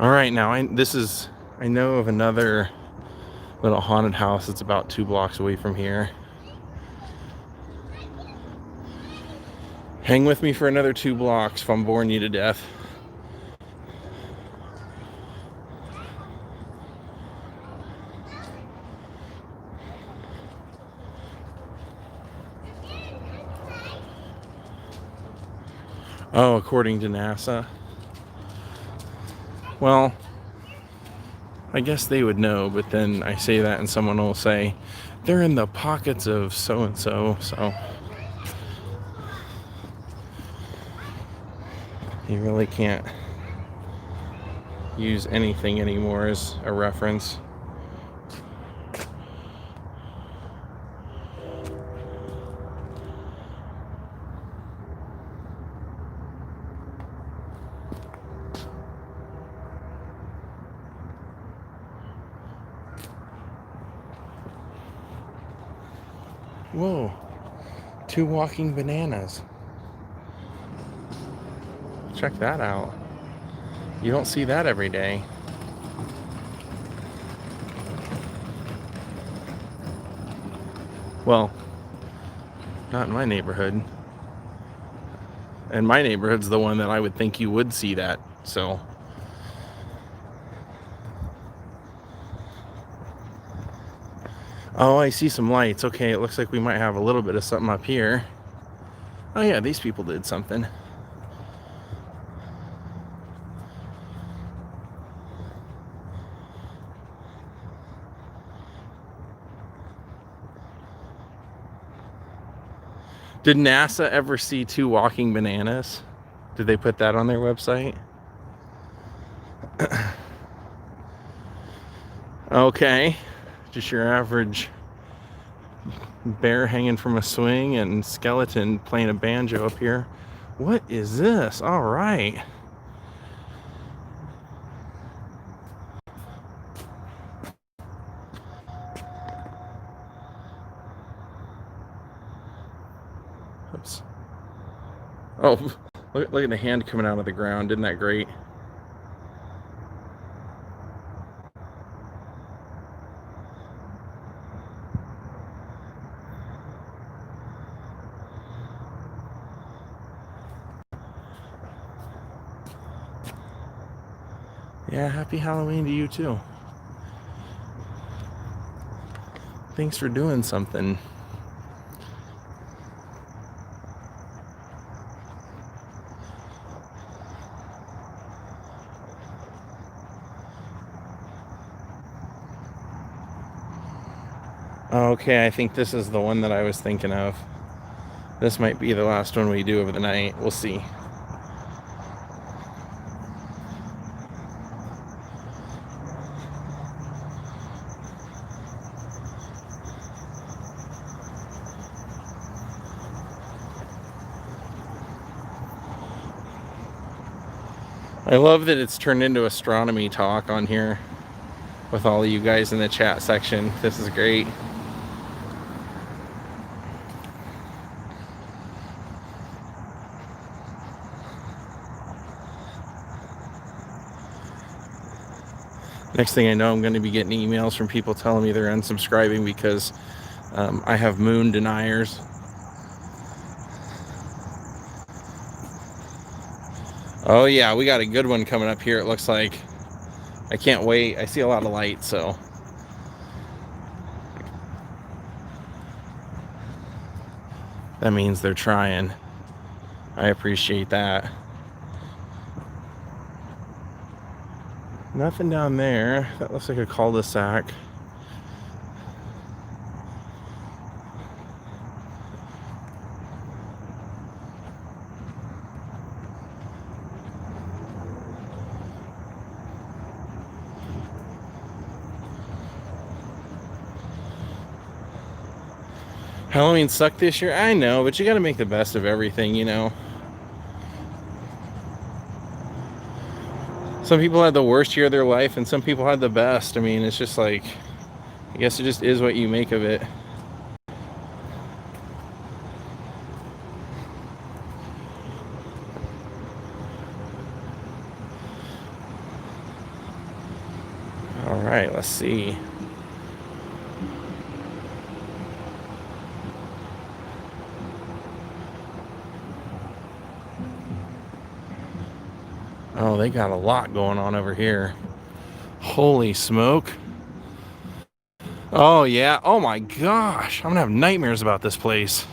Speaker 1: All right, now I know of another little haunted house that's about 2 blocks away from here. Hang with me for another 2 blocks if I'm boring you to death. Oh, according to NASA. Well, I guess they would know, but then I say that and someone will say, they're in the pockets of so-and-so, so. You really can't use anything anymore as a reference. Whoa. 2 walking bananas. Check that out. You don't see that every day. Well, not in my neighborhood. And my neighborhood's the one that I would think you would see that. So, oh, I see some lights. Okay, it looks like we might have a little bit of something up here. Oh yeah, these people did something. Did NASA ever see 2 walking bananas? Did they put that on their website? Okay, just your average bear hanging from a swing and skeleton playing a banjo up here. What is this? All right. Oops. Oh, look at the hand coming out of the ground. Isn't that great? Yeah, happy Halloween to you too. Thanks for doing something. Okay, I think this is the one that I was thinking of. This might be the last one we do of the night. We'll see. I love that it's turned into astronomy talk on here with all of you guys in the chat section. This is great. Next thing I know, I'm going to be getting emails from people telling me they're unsubscribing because I have moon deniers. Oh yeah, we got a good one coming up here, it looks like. I can't wait. I see a lot of light, so. That means they're trying. I appreciate that. Nothing down there. That looks like a cul-de-sac. Halloween sucked this year? I know, but you gotta make the best of everything, you know. Some people had the worst year of their life and some people had the best. I mean, it's just like, I guess it just is what you make of it. All right, let's see. Oh, they got a lot going on over here. Holy smoke. Oh, yeah. Oh, my gosh. I'm going to have nightmares about this place.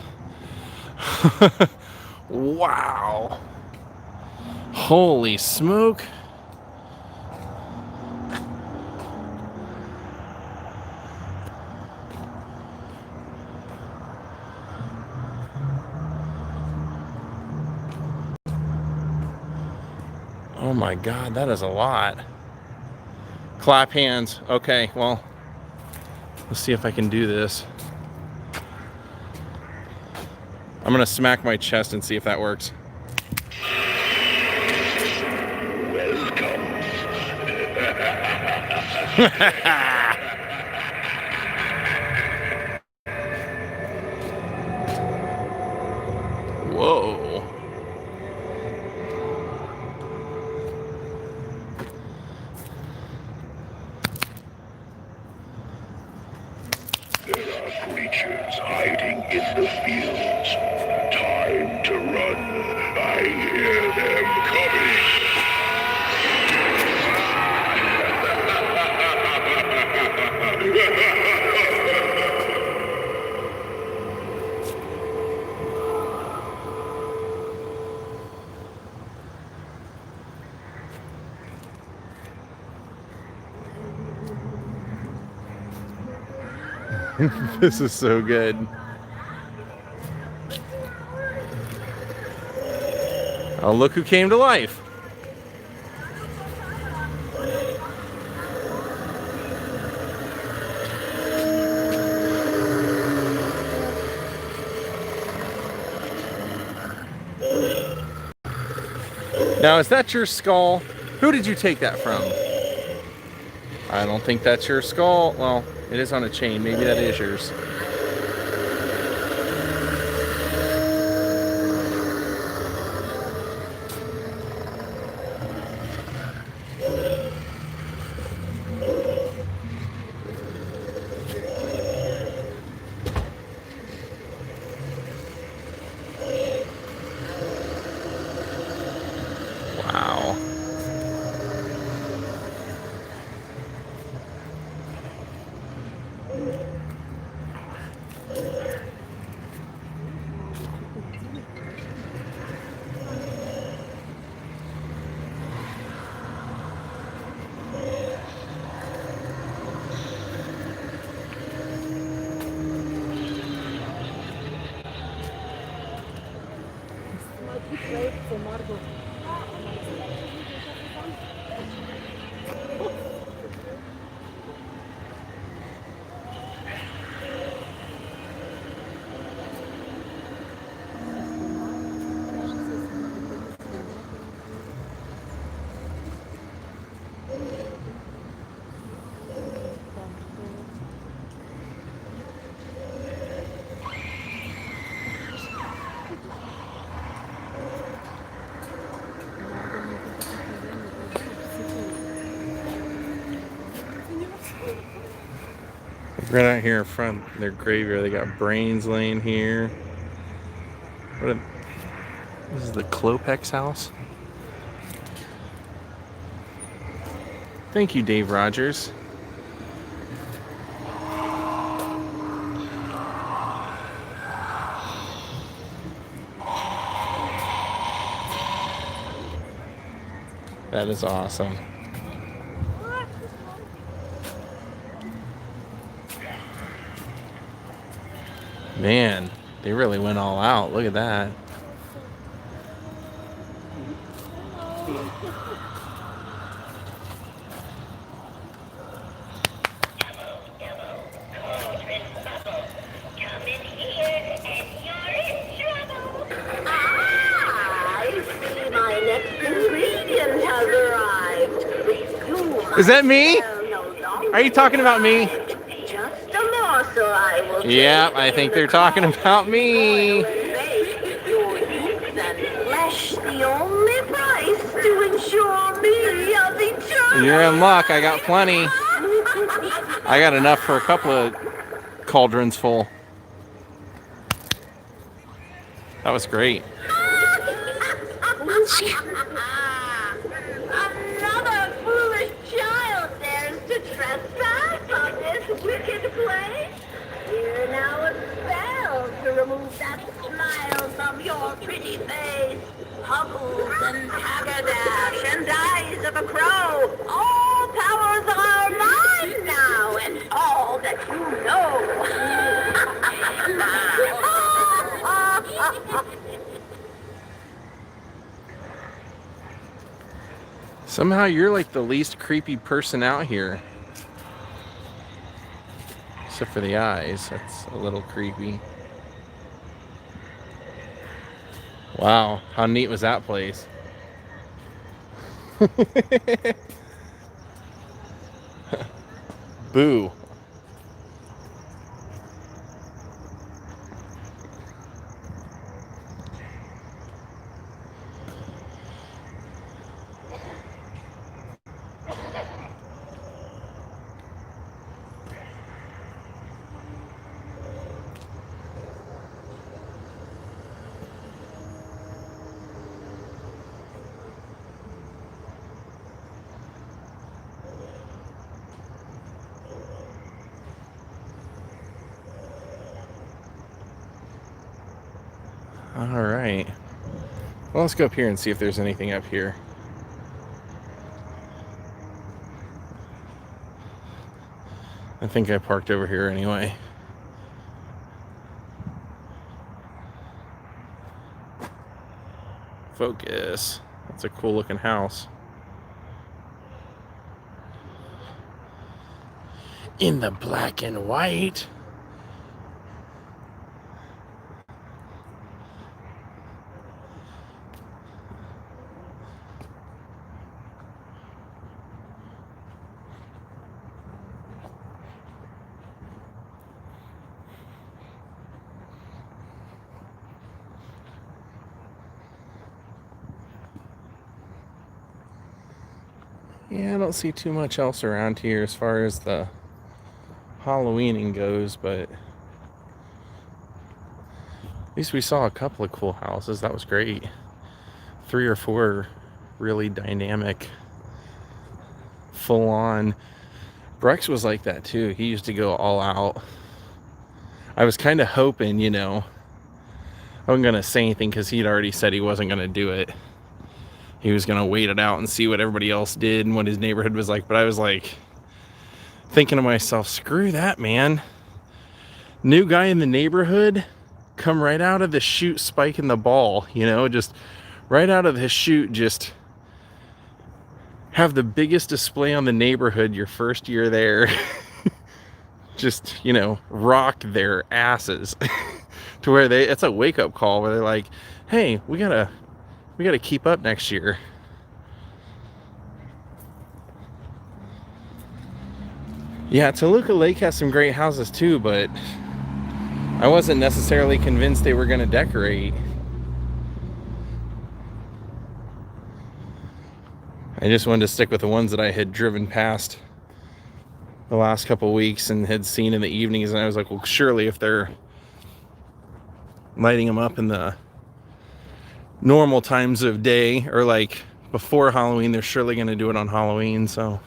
Speaker 1: Wow. Holy smoke. Oh my God, that is a lot. Clap hands. Okay, well, let's see if I can do this. I'm gonna smack my chest and see if that works. Welcome.
Speaker 3: in the fields. Time to run. I hear them coming.
Speaker 1: This is so good. Oh, look who came to life. Now, is that your skull? Who did you take that from? I don't think that's your skull. Well, it is on a chain. Maybe that is yours. Wow. Right out here in front, their graveyard, they got brains laying here. This is the Klopex house. Thank you, Dave Rogers. That is awesome. Man, they really went all out. Look at that. Is that me? Are you talking about me? Yep, I think they're talking about me. You're in luck. I got plenty. I got enough for a couple of cauldrons full. That was great.
Speaker 4: Another foolish child dares to trespass on this wicked place. Here now a spell to remove that smile from your pretty face. Puggles and haggerdash and eyes of a crow. All powers are mine now, and all that you know.
Speaker 1: Somehow you're like the least creepy person out here. Except for the eyes. That's a little creepy. Wow, how neat was that place? Boo. All right. Well, let's go up here and see if there's anything up here. I think I parked over here anyway. Focus. That's a cool looking house. In the black and white. Yeah, I don't see too much else around here as far as the Halloweening goes, but at least we saw a couple of cool houses. That was great. 3 or 4 really dynamic, full on. Brex was like that too. He used to go all out. I was kind of hoping, you know, I wasn't going to say anything because he'd already said he wasn't going to do it. He was going to wait it out and see what everybody else did and what his neighborhood was like. But I was like thinking to myself, screw that, man. New guy in the neighborhood, come right out of the chute spiking the ball, you know, just right out of the chute, just have the biggest display on the neighborhood your first year there. Just, you know, rock their asses to where it's a wake-up call where they're like, hey, we gotta keep up next year. Yeah, Toluca Lake has some great houses too, but I wasn't necessarily convinced they were going to decorate. I just wanted to stick with the ones that I had driven past the last couple weeks and had seen in the evenings, and I was like, well, surely if they're lighting them up in the normal times of day or like before Halloween, they're surely going to do it on Halloween. So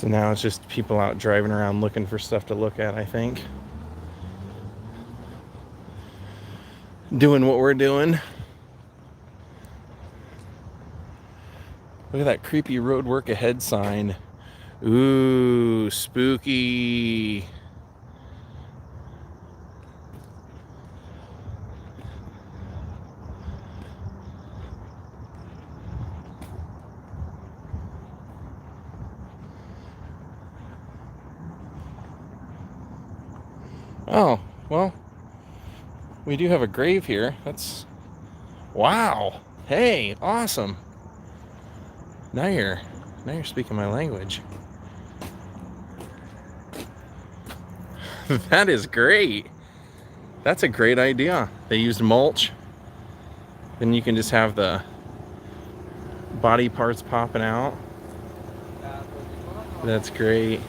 Speaker 1: now it's just people out driving around looking for stuff to look at, I think. Doing what we're doing. Look at that creepy road work ahead sign. Ooh, spooky. Oh, well, we do have a grave here. That's, wow. Hey, awesome. Now you're speaking my language. That is great. That's a great idea. They used mulch. Then you can just have the body parts popping out. That's great.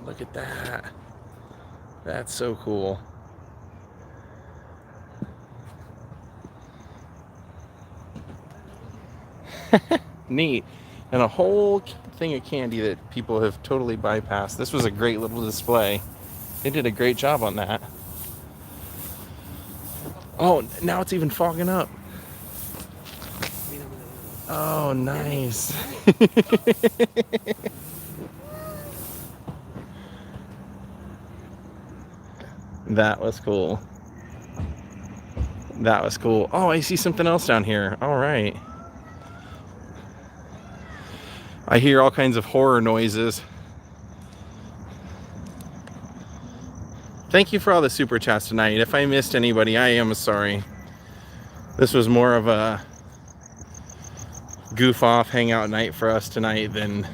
Speaker 1: Look at that. That's so cool. Neat. And a whole thing of candy that people have totally bypassed. This was a great little display. They did a great job on that. Oh, now it's even fogging up. Oh, nice. That was cool. That was cool. Oh, I see something else down here. All right. I hear all kinds of horror noises. Thank you for all the super chats tonight. If I missed anybody, I am sorry. This was more of a goof off hangout night for us tonight than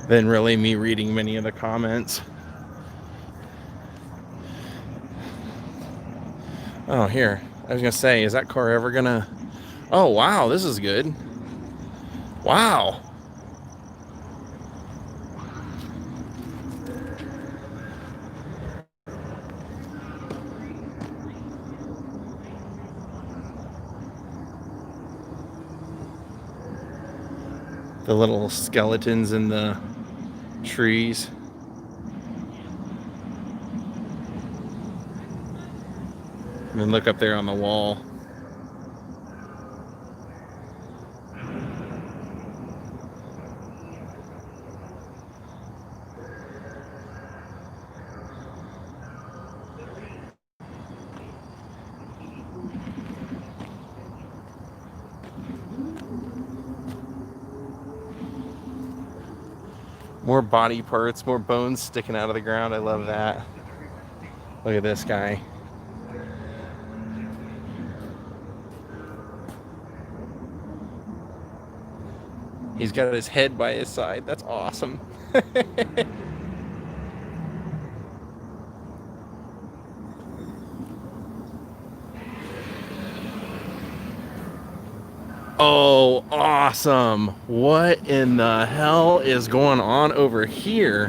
Speaker 1: really me reading many of the comments. Oh, here. I was gonna say, is that car ever gonna... Oh, wow, this is good. Wow. The little skeletons in the trees. And then look up there on the wall. More body parts, more bones sticking out of the ground. I love that. Look at this guy. He's got his head by his side. That's awesome. Oh, awesome. What in the hell is going on over here?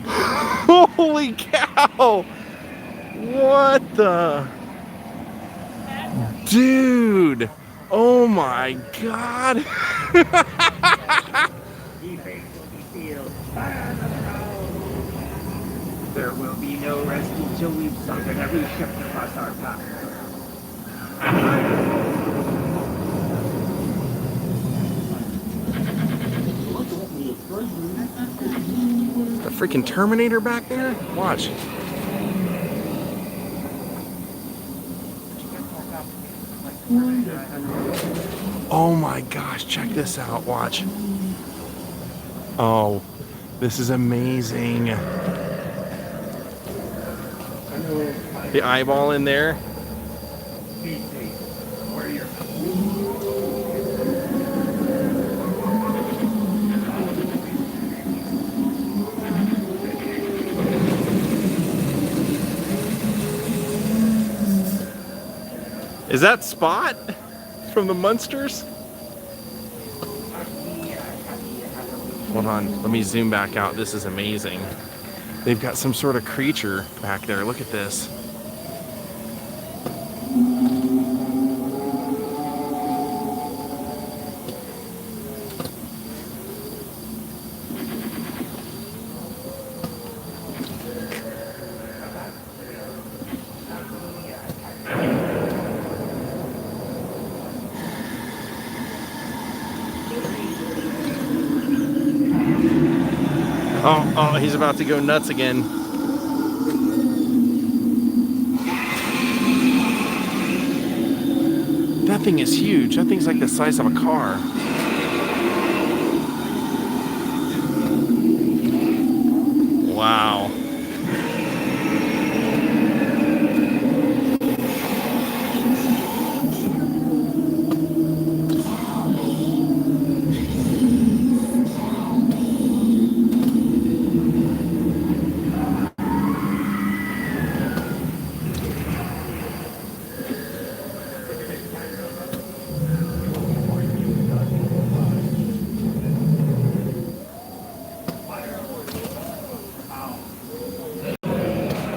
Speaker 1: Holy cow! What the... Dude! Oh my god!
Speaker 5: There will be no rest until we've sunken every ship across our path.
Speaker 1: The freaking Terminator back there? Watch. Oh my gosh, check this out. Watch. Oh, this is amazing. The eyeball in there. Is that Spot from the Munsters? Hold on, let me zoom back out. This is amazing. They've got some sort of creature back there. Look at this. Oh, he's about to go nuts again. That thing is huge. That thing's like the size of a car. Wow.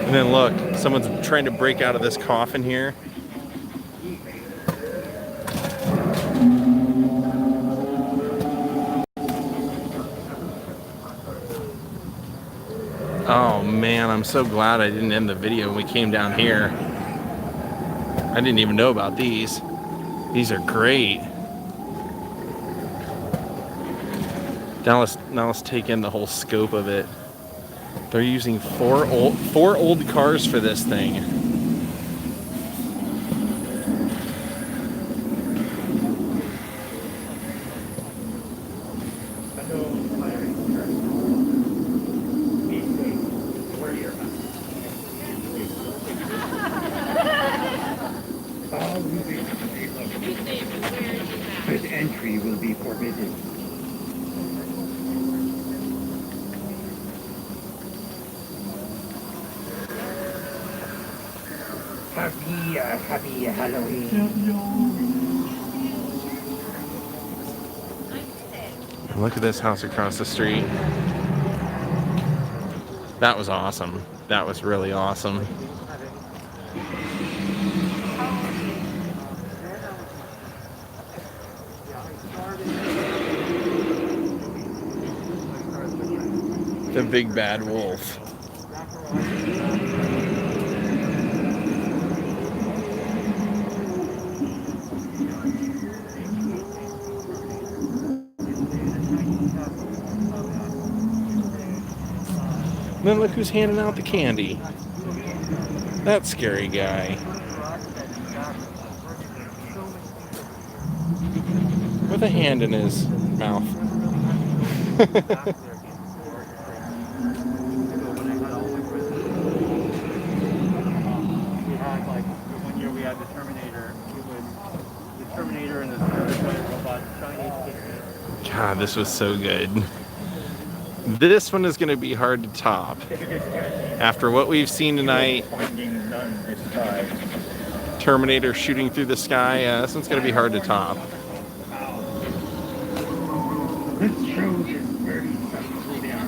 Speaker 1: And then look, someone's trying to break out of this coffin here. Oh man, I'm so glad I didn't end the video when we came down here. I didn't even know about these. These are great. Now let's take in the whole scope of it. They're using four old cars for this thing.
Speaker 5: But entry will be forbidden. happy Halloween.
Speaker 1: Look at this house across the street. That was awesome. That was really awesome. The big bad wolf. And then look who's handing out the candy. That scary guy. With a hand in his mouth.
Speaker 6: We had like one year we had the Terminator. It was the Terminator and the Terminator robot Chinese.
Speaker 1: God, this was so good. This one is going to be hard to top. After what we've seen tonight, Terminator shooting through the sky, this one's going to be hard to top.
Speaker 5: This show is very successful. They are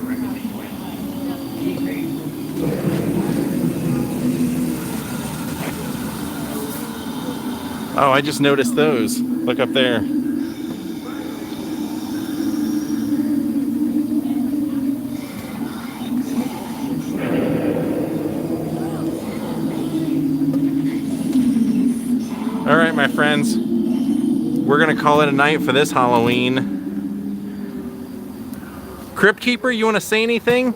Speaker 1: Oh, I just noticed those. Look up there. All right, my friends. We're going to call it a night for this Halloween. Crypt Keeper, you want to say anything?